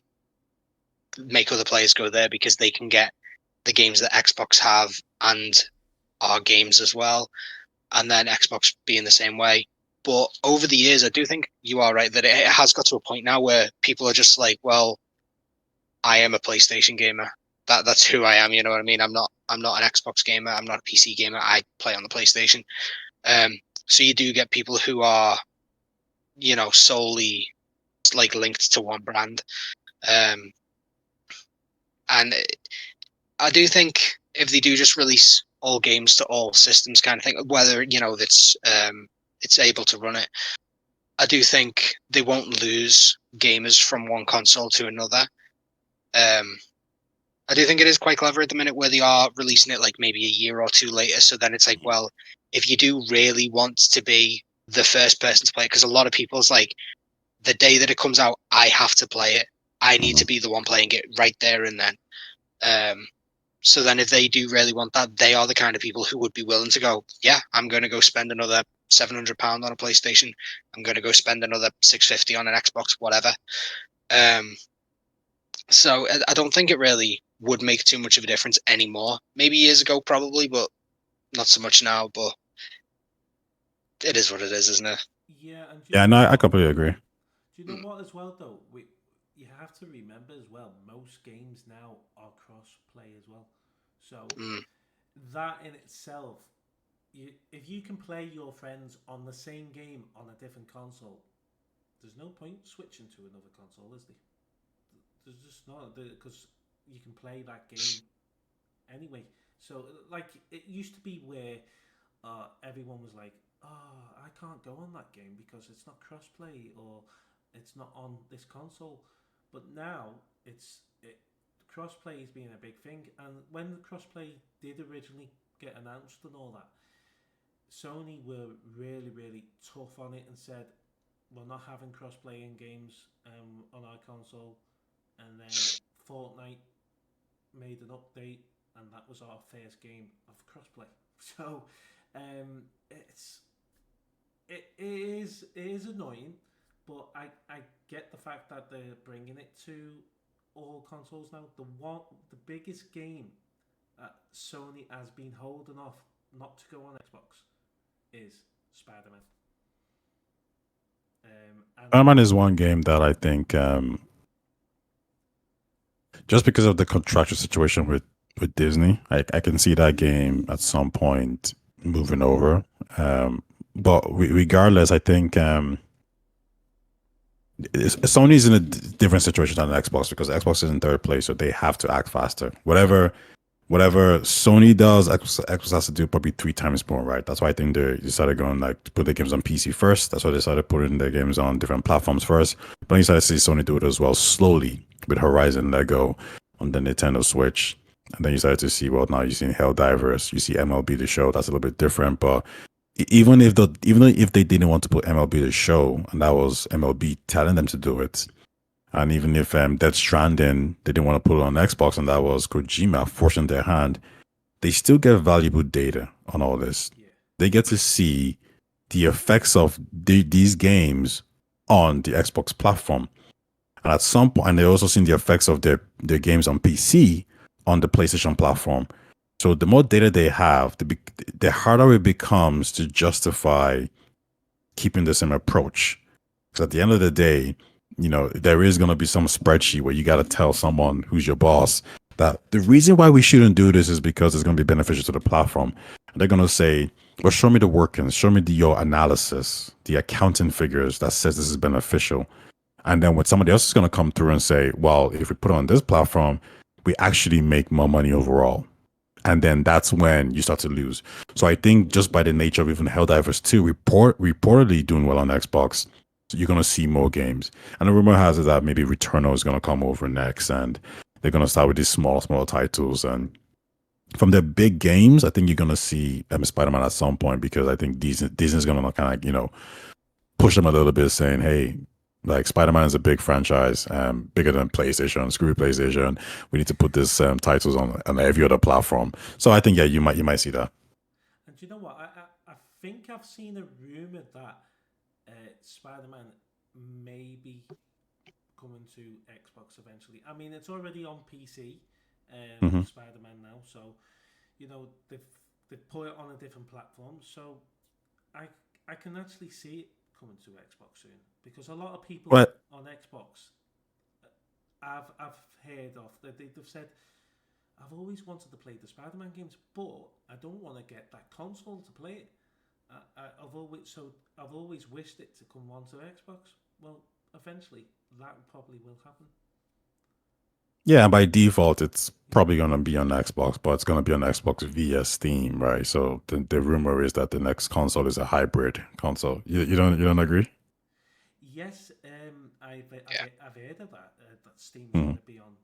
make other players go there because they can get the games that Xbox have and our games as well, and then Xbox being the same way? But over the years, I do think you are right that it has got to a point now where people are just like, well, I am a PlayStation gamer. That's who I am. You know what I mean? I'm not an Xbox gamer. I'm not a PC gamer. I play on the PlayStation. So you do get people who are, solely like linked to one brand. And I do think if they do just release all games to all systems, kind of thing, whether it's able to run it, I do think they won't lose gamers from one console to another. I do think it is quite clever at the minute where they are releasing it like maybe a year or two later. So then it's like, well, if you do really want to be the first person to play it, because a lot of people's like, the day that it comes out, I have to play it. I need to be the one playing it right there and then. So then if they do really want that, they are the kind of people who would be willing to go, yeah, I'm going to go spend another £700 on a PlayStation. I'm going to go spend another £650 on an Xbox, whatever. So I don't think it really would make too much of a difference anymore. Maybe years ago, probably, but not so much now. But it is what it is, isn't it? Yeah, and Yeah, no, I completely agree. do you know what as well though? You have to remember as well. Most games now are cross-play as well, so Mm. that in itself, if you can play your friends on the same game on a different console, there's no point switching to another console, is there? There's just not, because you can play that game anyway. So like it used to be where everyone was like, "Oh, I can't go on that game because it's not crossplay or it's not on this console." But now crossplay has been a big thing, and when the crossplay did originally get announced and all that, Sony were really tough on it and said we're not having crossplay in games on our console, and then Fortnite made an update, and that was our first game of crossplay. So it's it is annoying, but I get the fact that they're bringing it to all consoles now. The biggest game that Sony has been holding off not to go on Xbox is Spider-Man. Spider-Man is one game that I think, just because of the contractual situation with Disney, I can see that game at some point moving over. But regardless, I think Sony's in a different situation than Xbox because Xbox is in third place, so they have to act faster. Whatever Sony does, Xbox has to do probably 3 times more, right? That's why I think they decided going like to put their games on PC first. That's why they started putting their games on different platforms first. But then you started to see Sony do it as well slowly with Horizon, Lego on the Nintendo Switch. And then you started to see, well, now you're seeing Helldivers, you see MLB The Show. That's a little bit different. But even if they didn't want to put MLB The Show, and that was MLB telling them to do it, and even if Death Stranding, they didn't want to put it on Xbox, and that was Kojima forcing their hand, they still get valuable data on all this. Yeah. They get to see the effects of these games on the Xbox platform. And at some point, and they're also seeing the effects of their games on PC on the PlayStation platform. So the more data they have, the harder it becomes to justify keeping the same approach. Because at the end of the day, there is going to be some spreadsheet where you got to tell someone who's your boss that the reason why we shouldn't do this is because it's going to be beneficial to the platform. And they're going to say, well, show me the workings, show me your analysis, the accounting figures that says this is beneficial. And then when somebody else is going to come through and say, well, if we put it on this platform, we actually make more money overall. And then that's when you start to lose. So I think just by the nature of even Helldivers 2 reportedly doing well on Xbox, so you're going to see more games. And the rumor has it that maybe Returnal is going to come over next, and they're going to start with these small titles. And from the big games, I think you're going to see Spider-Man at some point, because I think Disney's going to kind of, push them a little bit, saying, hey, like Spider-Man is a big franchise, bigger than PlayStation. Screw PlayStation. We need to put this titles on every other platform. So I think you might see that. And do you know what? I think I've seen a rumor that Spider-Man may be coming to Xbox eventually. I mean, it's already on PC, Spider-Man now. So they've put it on a different platform. So I can actually see it coming to Xbox soon, because a lot of people on Xbox I've heard of they've said, I've always wanted to play the Spider-Man games, but I don't want to get that console to play it. I've always wished it to come onto Xbox. Well, eventually that probably will happen. Yeah, by default, it's probably going to be on Xbox, but it's going to be on Xbox via Steam, right? So the rumor is that the next console is a hybrid console. You don't agree? Yes, I've heard of that. That Steam's Mhm. going to be on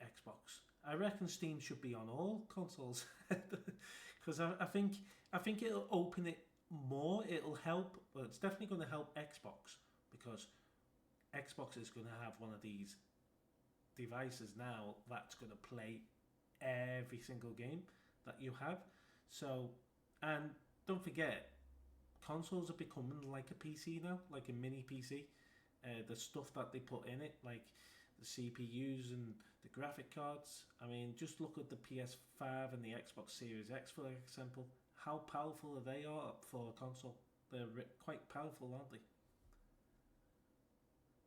Xbox. I reckon Steam should be on all consoles, because I think it'll open it more. It'll help. Well, it's definitely going to help Xbox, because Xbox is going to have one of these devices now that's going to play every single game that you have. So, and don't forget, consoles are becoming like a PC now, like a mini PC. The stuff that they put in it, like the CPUs and the graphic cards. I mean, just look at the PS5 and the Xbox Series X, for example. How powerful they are for a console. They're quite powerful, aren't they?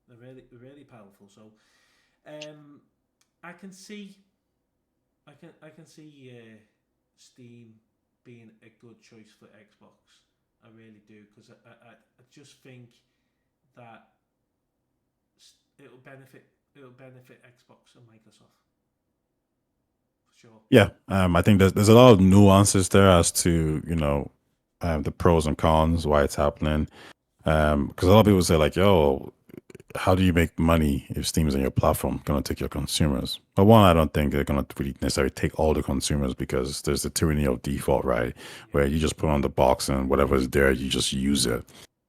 They're really powerful. So, I can see Steam being a good choice for Xbox. I really do, because I just think that it'll benefit Xbox and Microsoft for sure. Yeah, I think there's a lot of nuances there as to the pros and cons, why it's happening. Because a lot of people say like, "Yo, how do you make money if Steam is on your platform? Going to take your consumers?" But one, I don't think they're going to really necessarily take all the consumers, because there's the tyranny of default, right? Where you just put on the box and whatever is there, you just use it.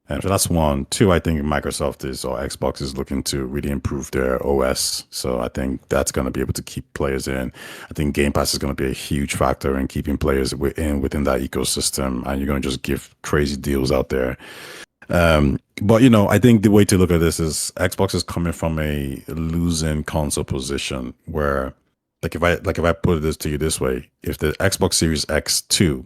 And so that's one. Two, I think Microsoft or Xbox is looking to really improve their OS. So I think that's going to be able to keep players in. I think Game Pass is going to be a huge factor in keeping players within that ecosystem. And you're going to just give crazy deals out there. But I think the way to look at this is Xbox is coming from a losing console position where, if I put this to you this way, if the Xbox Series X2,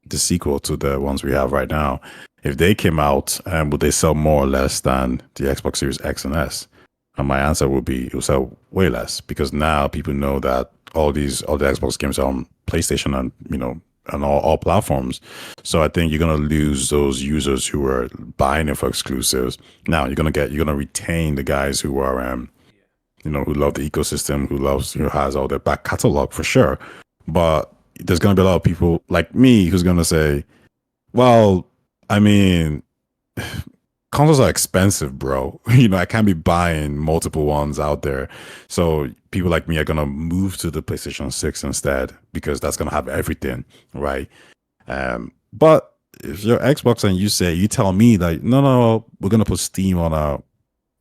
the sequel to the ones we have right now, if they came out, would they sell more or less than the Xbox Series X and S? And my answer would be it will sell way less, because now people know that all the Xbox games are on PlayStation and on all platforms. So I think you're gonna lose those users who are buying it for exclusives. Now you're gonna retain the guys who are who love the ecosystem, who has all their back catalog for sure. But there's gonna be a lot of people like me who's gonna say, well, I mean, consoles are expensive, bro. I can't be buying multiple ones out there. So people like me are gonna move to the PlayStation 6 instead, because that's gonna have everything, right? But if you're Xbox and you tell me that no, we're gonna put Steam on our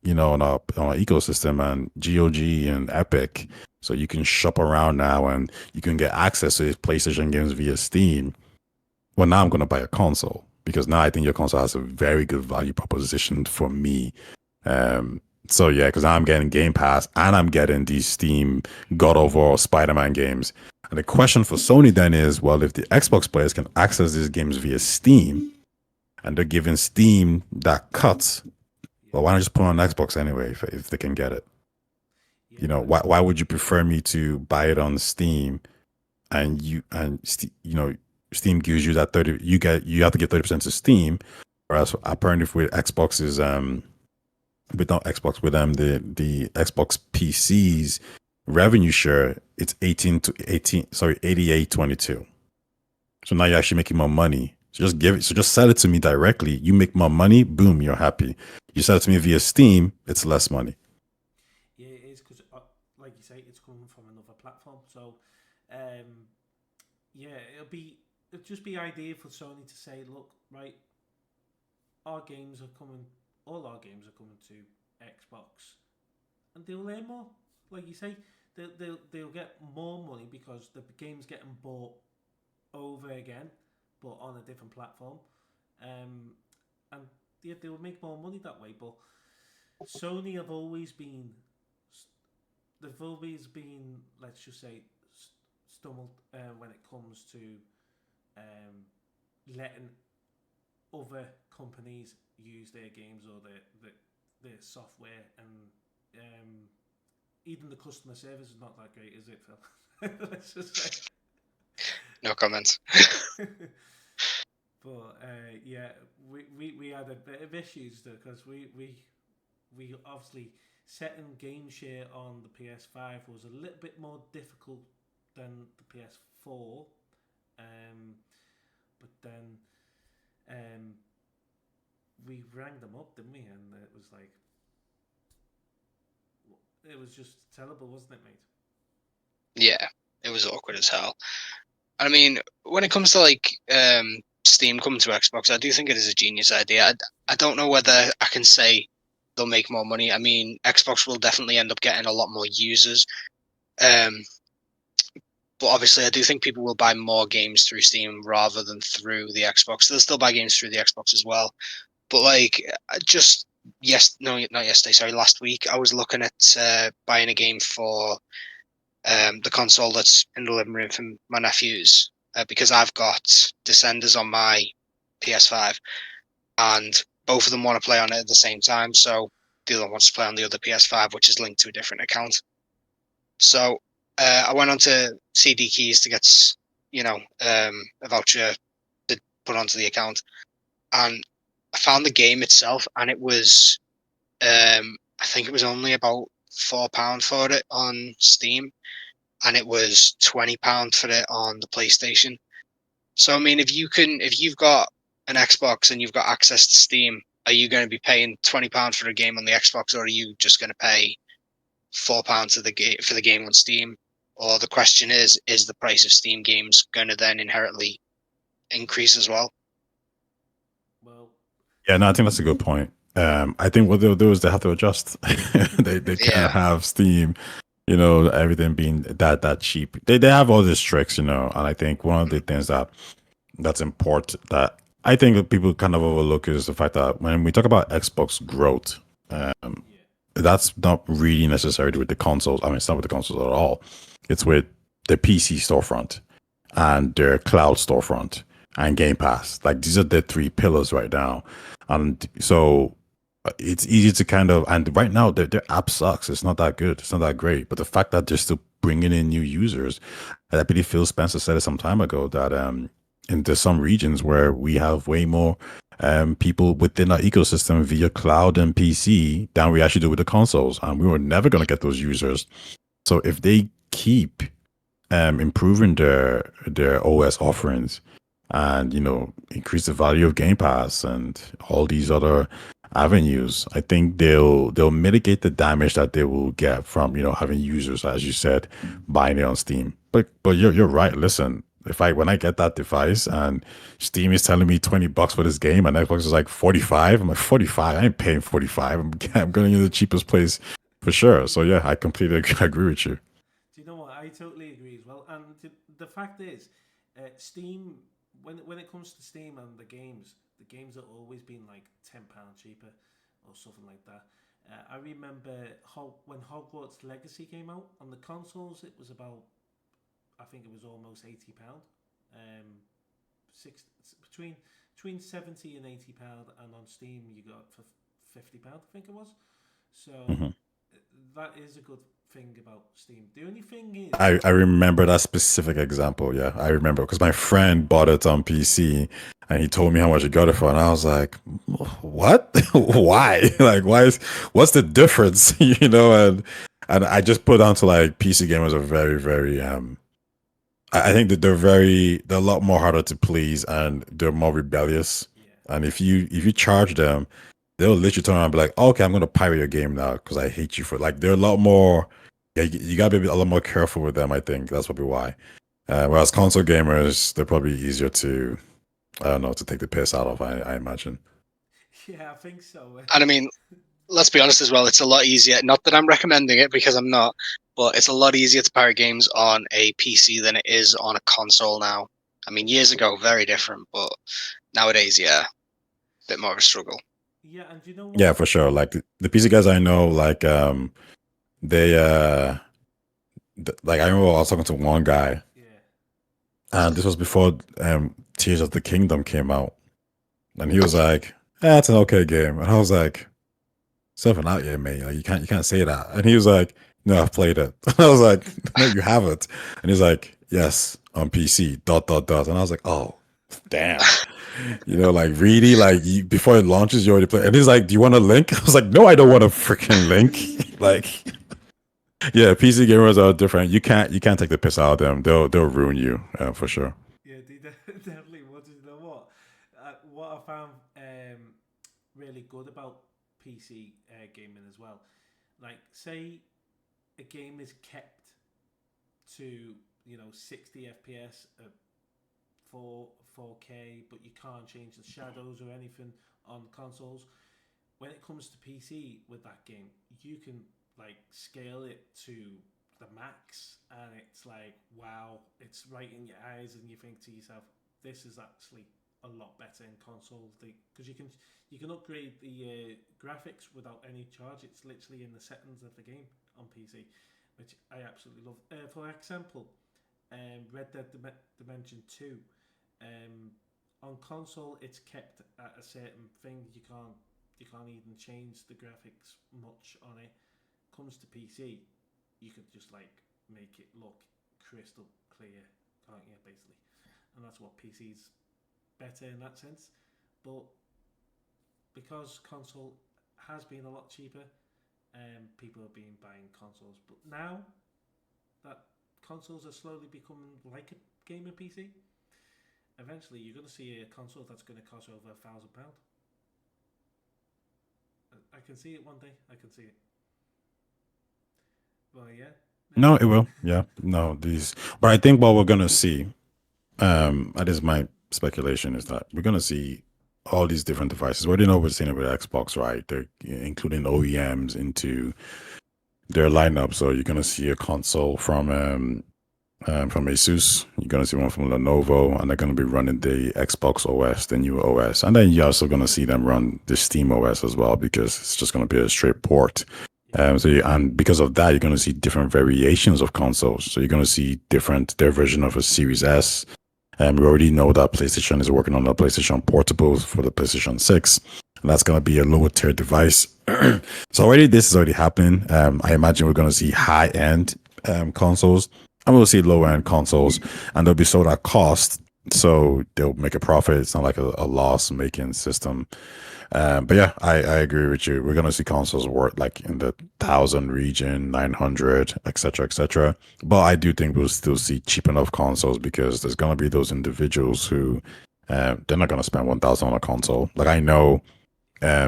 ecosystem and GOG and Epic, so you can shop around now and you can get access to these PlayStation games via Steam. Well, now I'm gonna buy a console, because now I think your console has a very good value proposition for me. So yeah, because I'm getting Game Pass and I'm getting these Steam God of War, Spider-Man games. And the question for Sony then is, well, if the Xbox players can access these games via Steam and they're giving Steam that cut, well, why not just put it on Xbox anyway if they can get it? Yeah, You know, but why would you prefer me to buy it on Steam and Steam gives you that 30, you have to give 30% to Steam, whereas apparently with Xbox is with not Xbox with the Xbox PCs revenue share, it's 88-22. So now you're actually making more money. So just sell it to me directly. You make more money, boom, you're happy. You sell it to me via Steam, it's less money. yeah, it is because, like you say, it's coming from another platform. So, um, yeah, it'll just be ideal for Sony to say, look, right, our games are coming, all our games are coming to Xbox, and they'll earn more. Like you say, they'll get more money because the game's getting bought over again, but on a different platform. Um, and yeah, they'll make more money that way. But Sony have always been, they've always been, let's just say, stumbled when it comes to um, letting other companies use their games or their software, and even the customer service is not that great, is it, Phil? Let's just say. No comments. But yeah, we had a bit of issues though because we obviously setting game share on the PS5 was a little bit more difficult than the PS4, but then we rang them up, didn't we? And it was just terrible, wasn't it, mate? Yeah, it was awkward as hell. I mean, when it comes to like Steam coming to Xbox, I do think it is a genius idea. I don't know whether I can say they'll make more money. I mean, Xbox will definitely end up getting a lot more users. Um, but obviously, I do think people will buy more games through Steam rather than through the Xbox. They'll still buy games through the Xbox as well. But like, just no, not yesterday. Sorry, last week I was looking at buying a game for the console that's in the living room for my nephews because I've got Descenders on my PS5 and both of them want to play on it at the same time. So the other one wants to play on the other PS5, which is linked to a different account. So I went on to CD Keys to get, a voucher to put onto the account, and I found the game itself, and it was, I think it was only about £4 for it on Steam, and it was £20 for it on the PlayStation. So I mean, if you've got an Xbox and you've got access to Steam, are you going to be paying £20 for a game on the Xbox, or are you just going to pay £4 to the game for the game on Steam? Or the question is the price of Steam games going to then inherently increase as well? Well, Yeah, no, I think that's a good point. I think what they'll do is they have to adjust. They can't Yeah. have Steam, everything being that cheap. They have all these tricks, and I think one of the things that's important that I think that people kind of overlook is the fact that when we talk about Xbox growth, yeah, that's not really necessarily with the consoles. I mean, it's not with the consoles at all. It's with the PC storefront and their cloud storefront and Game Pass. Like these are the three pillars right now. And so it's easy to kind of, and right now their app sucks. It's not that good. It's not that great. But the fact that they're still bringing in new users, I believe Phil Spencer said it some time ago that into some regions where we have way more people within our ecosystem via cloud and PC than we actually do with the consoles. And we were never going to get those users. So if they keep improving their OS offerings and increase the value of Game Pass and all these other avenues, I think they'll mitigate the damage that they will get from having users, as you said, buying it on Steam. But you're right. Listen, when I get that device and Steam is telling me $20 for this game and Xbox is like 45, I'm like 45. I ain't paying 45. I'm going to the cheapest place for sure. So yeah, I completely agree with you. do you know what? I totally agree as well. And the fact is, Steam, when it comes to Steam and the games have always been like £10 cheaper or something like that. I remember when Hogwarts Legacy came out on the consoles, it was about, I think it was almost £80. Um, six between 70 and £80, and on Steam you got it for £50, I think it was. So Mhm. that is a good thing about Steam. The only thing is, I remember that specific example. Yeah, I remember because my friend bought it on PC and he told me how much he got it for, and I was like, "What? Why? Like, why is what's the difference?" And I just put down to like PC gamers are very I think that they're a lot more harder to please and they're more rebellious. yeah, And if you charge them, they'll literally turn around and be like, "Okay, I'm gonna pirate your game now because I hate you for like." They're a lot more. Yeah, you gotta be a lot more careful with them. I think that's probably why. Whereas console gamers, they're probably easier to I don't know to take the piss out of. I imagine. yeah, I think so. And I mean, let's be honest as well. It's a lot easier. Not that I'm recommending it because I'm not, but it's a lot easier to pirate games on a PC than it is on a console now. I mean, years ago, very different, but nowadays, yeah, a bit more of a struggle. Yeah, and you know Yeah, what? for sure. Like the PC guys I know, like they like I remember I was talking to one guy, Yeah, and this was before Tears of the Kingdom came out, and he was like, "Yeah, it's an okay game," and I was like, "Something out here, mate. Like you can't say that." And he was like, "No, I've played it." I was like, "No, you haven't." And he's like, "Yes, on PC." Dot dot dot. And I was like, "Oh, damn." Like really, like before it launches, you already play. And he's like, "Do you want a link?" I was like, "No, I don't want a freaking link." Like, yeah, PC gamers are different. You can't take the piss out of them. They'll ruin you for sure. yeah, they definitely would. You know what I found really good about PC gaming as well. Like, say a game is kept to 60 FPS at 4K, but you can't change the shadows or anything on consoles. When it comes to PC with that game, you can like scale it to the max, and it's like, wow, it's right in your eyes, and you think to yourself, this is actually a lot better in console, because you can upgrade the graphics without any charge. It's literally in the settings of the game on PC, which I absolutely love. For example, Red Dead Dimension 2. On console, it's kept at a certain thing. You can't even change the graphics much on it. Comes to PC, you could just like make it look crystal clear, can't you? Basically, and that's what PC's better in that sense. But because console has been a lot cheaper, people have been buying consoles. But now that consoles are slowly becoming like a gaming PC, eventually you're going to see a console that's going to cost over £1,000. I can see it one day. I can see it. Well, yeah. No, it will. Yeah, no, these. But I think what we're gonna see, that is my speculation, is that we're gonna see all these different devices. We already know we're seeing it with Xbox, right? They're including OEMs into their lineup. So you're gonna see a console from Asus. You're gonna see one from Lenovo, and they're gonna be running the Xbox OS, the new OS, and then you're also gonna see them run the Steam OS as well because it's just gonna be a straight port. And because of that, you're gonna see different variations of consoles. So you're gonna see different their version of a Series S. And we already know that PlayStation is working on the PlayStation Portable for the PlayStation 6. And that's going to be a lower tier device. So already this is already happening. I imagine we're going to see high end consoles and we'll see low end consoles and they'll be sold at cost. So they'll make a profit. It's not like a loss making system. But yeah, I agree with you. We're gonna see consoles worth like in the 1,000 region, 900, etc., etc. But I do think we'll still see cheap enough consoles because there's gonna be those individuals who they're not gonna spend 1,000 on a console. Like I know,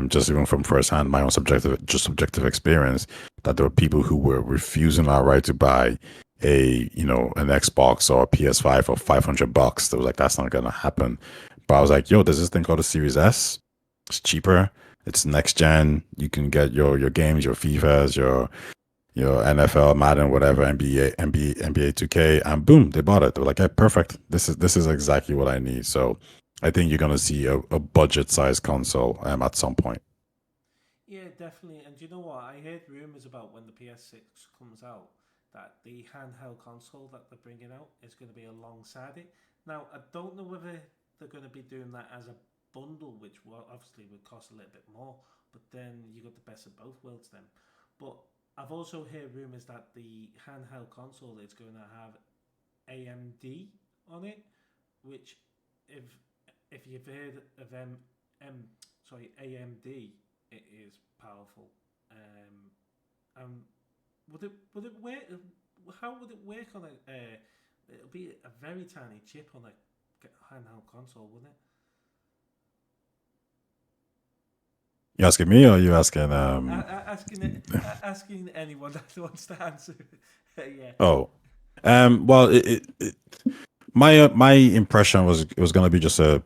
just even from firsthand, my own subjective experience, that there were people who were refusing outright to buy an Xbox or a PS5 for $500. They was like, that's not gonna happen. But I was like, yo, there's this thing called a Series S. It's cheaper. It's next gen. You can get your games, your FIFAs, your NFL, Madden, whatever, NBA 2K, and boom, they bought it. They were like, "Hey, perfect. This is exactly what I need." So I think you're gonna see a budget sized console at some point. Yeah, definitely. And do you know what? I heard rumors about when the PS6 comes out that the handheld console that they're bringing out is going to be alongside it. Now, I don't know whether they're going to be doing that as a bundle, which obviously would cost a little bit more, but then you got the best of both worlds then. But I've also heard rumors that the handheld console is going to have AMD on it, which if if you've heard of M sorry AMD, it is powerful. Um, would it work? How would it work on a? It'll be a very tiny chip on a handheld console, wouldn't it? You asking me or you asking Asking anyone that wants to answer. Yeah, Oh, well, my impression was it was gonna be just a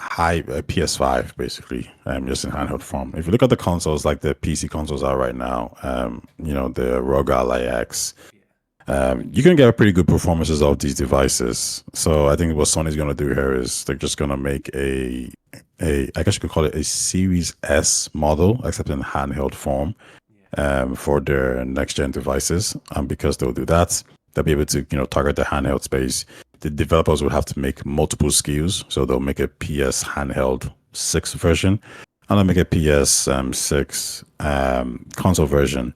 PS5 basically, just in handheld form. If you look at the consoles, like the PC consoles are right now, the ROG Ally X, yeah, you can get pretty good performances of these devices. So I think what Sony's gonna do here is they're just gonna make a I guess you could call it a Series S model, except in handheld form, yeah, for their next gen devices. And because they'll do that, they'll be able to target the handheld space. The developers will have to make multiple SKUs, so they'll make a PS handheld 6 version, and they'll make a PS 6 console version.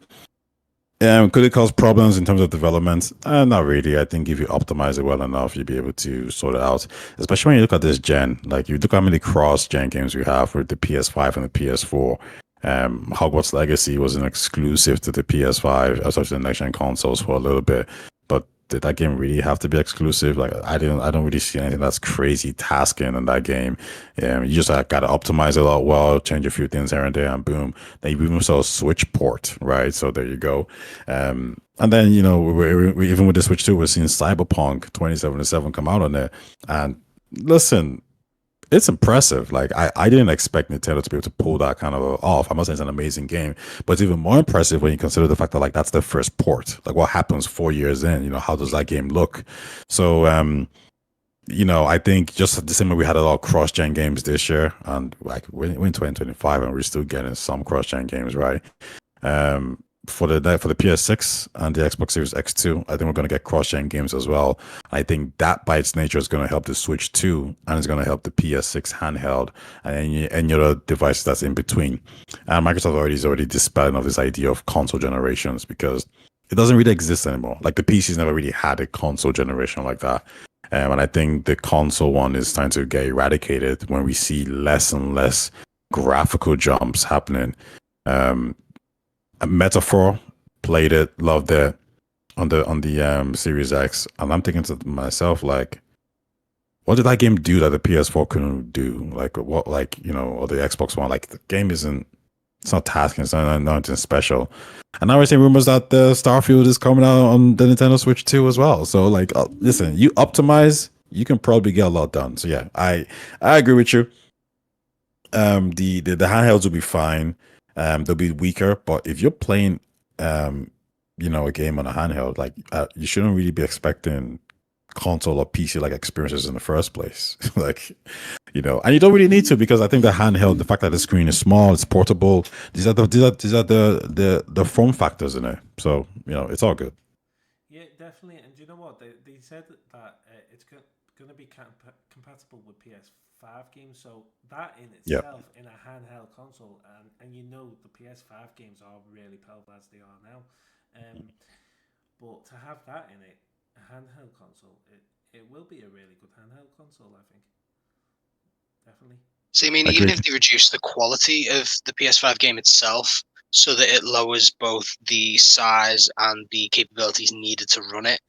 Could it cause problems in terms of development? Not really. I think if you optimize it well enough, you'll be able to sort it out. Especially when you look at this gen, like you look how many cross-gen games we have with the PS5 and the PS4. Hogwarts Legacy was an exclusive to the PS5, as to the next-gen consoles for a little bit. But did that game really have to be exclusive? Like I don't really see anything that's crazy tasking in that game. You just gotta optimize it a lot well, change a few things here and there, and boom. They even saw a Switch port, right? So there you go. And then we even with the Switch 2, we're seeing Cyberpunk 2077 come out on it. And listen, it's impressive. Like I didn't expect Nintendo to be able to pull that kind of off. I'm not saying it's an amazing game, but it's even more impressive when you consider the fact that like that's the first port. Like what happens 4 years in? How does that game look? So I think just the same way we had a lot of cross-gen games this year, and like we're in 2025 and we're still getting some cross-gen games, right? For the PS6 and the Xbox Series X2, I think we're going to get cross-gen games as well. I think that by its nature is going to help the Switch 2, and it's going to help the PS6 handheld and any other device that's in between. And Microsoft is already dispelling of this idea of console generations because it doesn't really exist anymore. Like the PC's never really had a console generation like that. And I think the console one is starting to get eradicated when we see less and less graphical jumps happening. Um, Metaphor played it, loved it on the Series X, and I'm thinking to myself like, what did that game do that the PS4 couldn't do? Like what, or the Xbox One? Like the game isn't, it's not tasking, it's not nothing special. And now we're seeing rumors that the Starfield is coming out on the Nintendo Switch 2 as well. So like, listen, you optimize, you can probably get a lot done. So yeah, I agree with you. The handhelds will be fine. They'll be weaker, but if you're playing a game on a handheld, like you shouldn't really be expecting console or PC like experiences in the first place. Like, and you don't really need to, because I think the handheld, the fact that the screen is small, it's portable, these are the form factors in it. So, it's all good. yeah, definitely. And do you know what they said that it's going to be compatible with PS5 games. So that in Yeah. itself, in a handheld console, and the PS5 games are really powerful as they are now. Um, but to have that in it, a handheld console, it will be a really good handheld console. I think definitely. So I mean, even if Agreed. they reduce the quality of the PS5 game itself, so that it lowers both the size and the capabilities needed to run it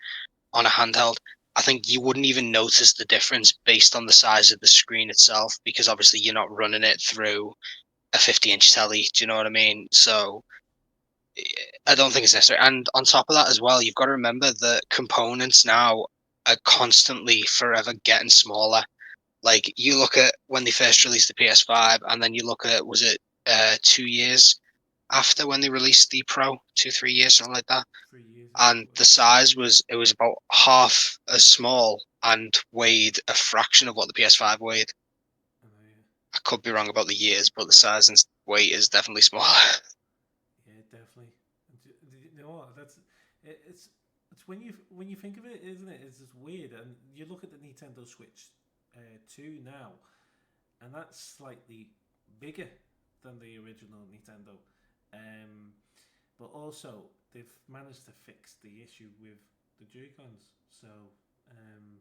on a handheld, I think you wouldn't even notice the difference based on the size of the screen itself, because obviously you're not running it through a 50-inch telly. Do you know what I mean? So I don't think it's necessary. And on top of that as well, you've got to remember that components now are constantly forever getting smaller. Like you look at when they first released the PS5, and then you look at, was it 2 years after when they released the Pro, 2 3 years, something like that. 3 years ago, And the size was about half as small and weighed a fraction of what the PS5 weighed. I know, yeah. I could be wrong about the years, but the size weight is definitely smaller. Yeah, definitely. You know what? It's when you think of it, isn't it? It's just weird, and you look at the Nintendo Switch 2 now, and that's slightly bigger than the original Nintendo. Um, but also they've managed to fix the issue with the Joy Cons, so um,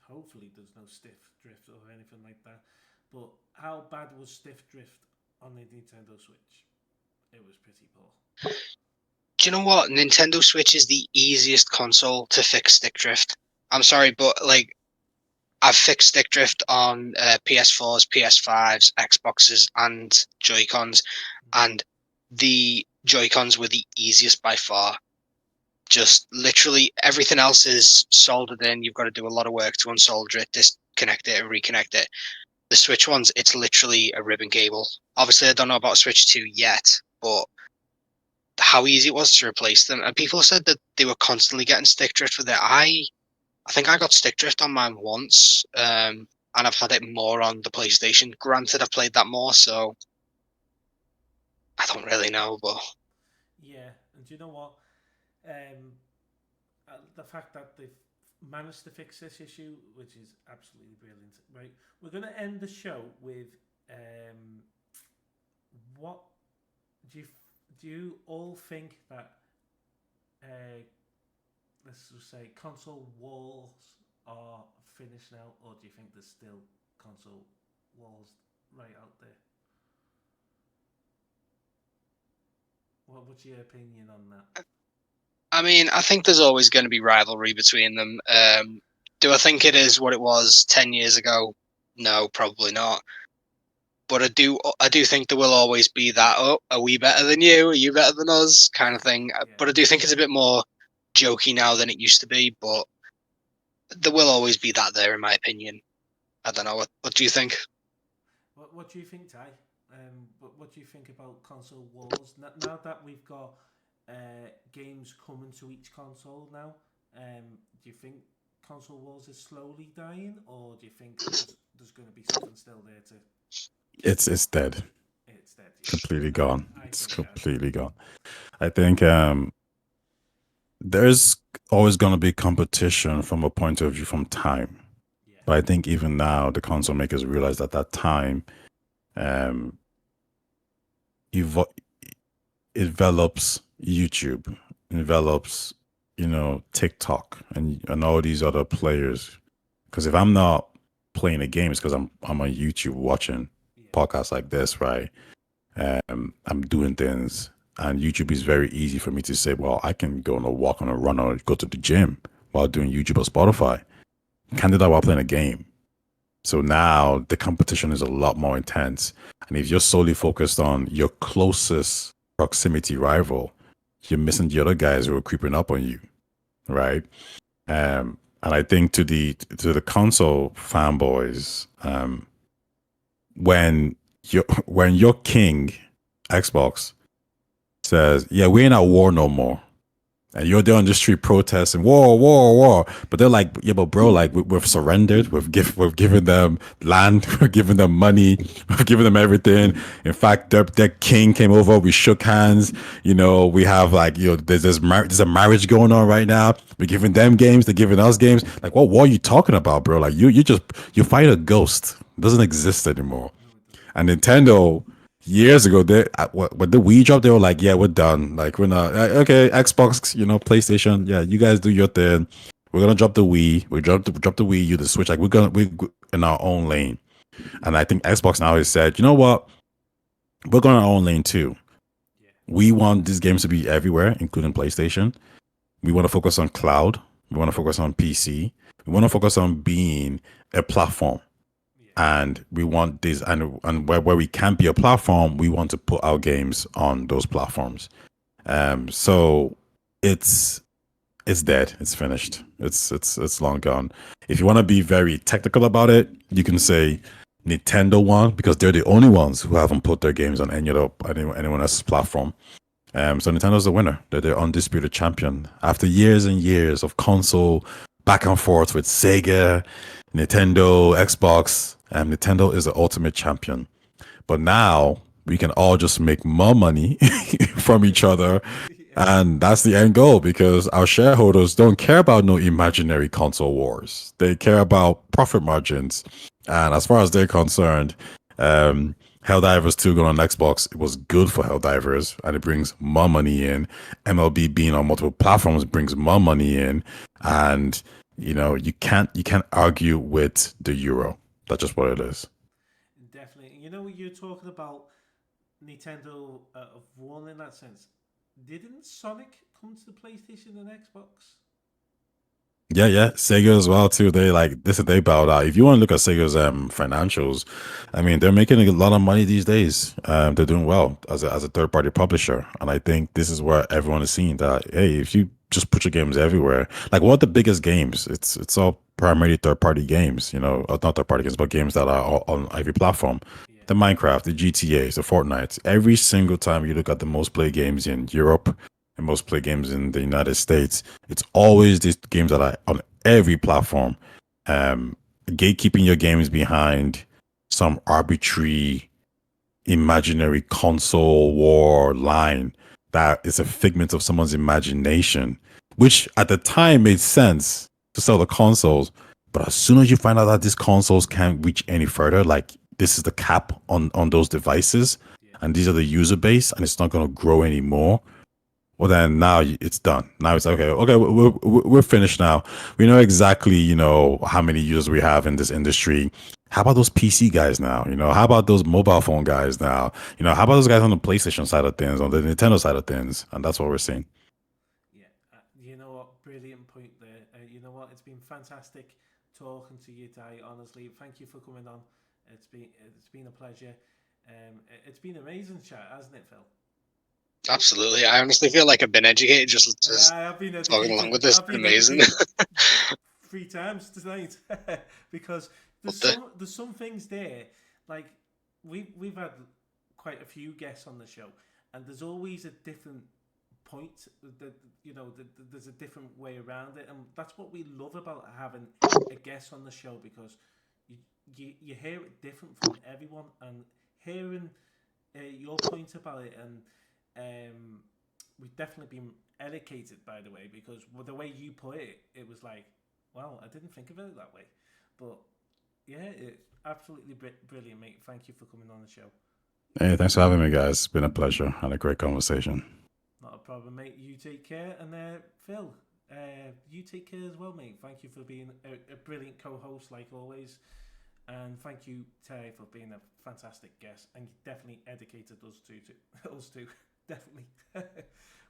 hopefully there's no stiff drift or anything like that. But how bad was stiff drift on the Nintendo Switch? It was pretty poor. Do you know what? Nintendo Switch is the easiest console to fix stick drift. I'm sorry, but like I've fixed stick drift on PS4s, PS5s, Xboxes, and Joy Cons, and the Joy Cons were the easiest by far. Just literally everything else is soldered in. You've got to do a lot of work to unsolder it, disconnect it, and reconnect it. The Switch ones, it's literally a ribbon cable. Obviously, I don't know about Switch 2 yet, but how easy it was to replace them. And people said that they were constantly getting stick drift with it. I think I got stick drift on mine once, and I've had it more on the PlayStation. Granted, I've played that more, so I don't really know, but Yeah, and do you know what? Um, the fact that they've managed to fix this issue, which is absolutely brilliant. Right, we're going to end the show with what do you do you all think that uh, let's just say console wars are finished now, or do you think there's still console wars right out there? What's your opinion on that? I mean, I think there's always going to be rivalry between them. Do I think it is what it was 10 years ago? No, probably not. But I do think there will always be that. Oh, are we better than you? Are you better than us? Kind of thing. Yeah, But I do think it's a bit more jokey now than it used to be. But there will always be that there, in my opinion. I don't know. What do you think? what do you think, Ty? What do you think about console wars now that we've got games coming to each console now? Do you think console wars is slowly dying, or do you think there's going to be something still there to? It's dead, It's dead. Yeah. completely gone. I It's think as completely gone. I think there's always going to be competition from a point of view from time. yeah, But I think even now, the console makers realize that that time um, evo- envelops YouTube, envelops, TikTok and all these other players. Because if I'm not playing a game, it's because I'm on YouTube watching yeah, podcasts like this, right? I'm doing things, and YouTube is very easy for me to say, well, I can go on a walk, on a run, or go to the gym while doing YouTube or Spotify. Can't do that while playing a game. So now the competition is a lot more intense. And if you're solely focused on your closest proximity rival, you're missing the other guys who are creeping up on you, right? And I think to the console fanboys, when your king Xbox says, "Yeah, we ain't at war no more," and you're there on the street protesting, "War, war, war," but they're like, "Yeah, but bro, like we've surrendered. We've given them land. We've given them money. We've given them everything. In fact, their king came over. We shook hands. We have like there's a marriage going on right now. We're giving them games. They're giving us games. Like, what war are you talking about, bro? Like you fight a ghost. It doesn't exist anymore." no, it doesn't. And Nintendo years ago, when the Wii dropped, they were like, "Yeah, we're done. Like, we're not okay." Xbox, PlayStation, yeah, you guys do your thing. We're gonna drop the Wii. We drop the Wii U, the Switch. Like, we're in our own lane. And I think Xbox now has said, you know what? We're going our own lane too. Yeah, We want these games to be everywhere, including PlayStation. We want to focus on cloud. We want to focus on PC. We want to focus on being a platform, yeah, and we want this, and where we can't be a platform, we want to put our games on those platforms. So it's it's dead. It's finished. It's long gone. If you want to be very technical about it, you can say Nintendo won because they're the only ones who haven't put their games on anyone else's platform. So Nintendo's the winner. They're the undisputed champion after years and years of console back and forth with Sega, Nintendo, Xbox. Nintendo is the ultimate champion. But now we can all just make more money from each other. Yeah. And that's the end goal because our shareholders don't care about no imaginary console wars. They care about profit margins. And as far as they're concerned, um, Helldivers 2 going on Xbox, it was good for Helldivers and it brings more money in. MLB being on multiple platforms brings more money in. And you can't argue with the euro. That's just what it is. Definitely. You know, you're talking about Nintendo of one in that sense. Didn't Sonic come to the PlayStation and Xbox? Yeah, yeah. Sega as well too. They like this is they bowed out. If you want to look at Sega's financials, I mean they're making a lot of money these days. They're doing well as a third party publisher, and I think this is where everyone is seeing that. Hey, if you just put your games everywhere, like what are the biggest games? It's all primarily third party games. Not third party games, but games that are on every platform. Yeah, The Minecraft, the GTA's, the Fortnite. Every single time you look at the most played games in Europe and most played games in the United States, it's always these games that are on every platform. Um, Gatekeeping your games behind some arbitrary, imaginary console war line that is a figment of someone's imagination, which at the time made sense to sell the consoles. But as soon as you find out that these consoles can't reach any further, like this is the cap on those devices, yeah, and these are the user base, and it's not going to grow anymore, well, then now it's done. Now it's okay. Okay, we're finished now. We know exactly, how many users we have in this industry. How about those PC guys now? How about those mobile phone guys now? How about those guys on the PlayStation side of things, on the Nintendo side of things? And that's what we're seeing. yeah. You know what? Brilliant point there. You know what? It's been fantastic talking to you, Di. Honestly, thank you for coming on. It's been a pleasure. It's been amazing chat, hasn't it, Phil? Absolutely. I honestly feel like I've been educated just I have been talking along educated. with this. It's I've been been amazing. educated 3 times tonight because What there's the? some things there. Like we've had quite a few guests on the show, and there's always a different point. That there's a different way around it, and that's what we love about having a guest on the show because you you hear it different from everyone, and hearing your point about it, and we've definitely been educated by the way because the way you put it, it was like, wow, I didn't think of it that way, but yeah, it's absolutely brilliant, mate. Thank you for coming on the show. Hey, thanks for having me, guys. It's been a pleasure and a great conversation. Not a problem, mate. You take care, and Phil, you take care as well, mate. Thank you for being a brilliant co-host like always. And thank you, Terry, for being a fantastic guest, and you definitely educated us too, us too, definitely.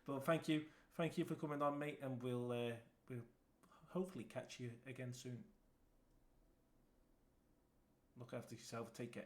But thank you for coming on, mate, and we'll hopefully catch you again soon. Look after yourself. Take care.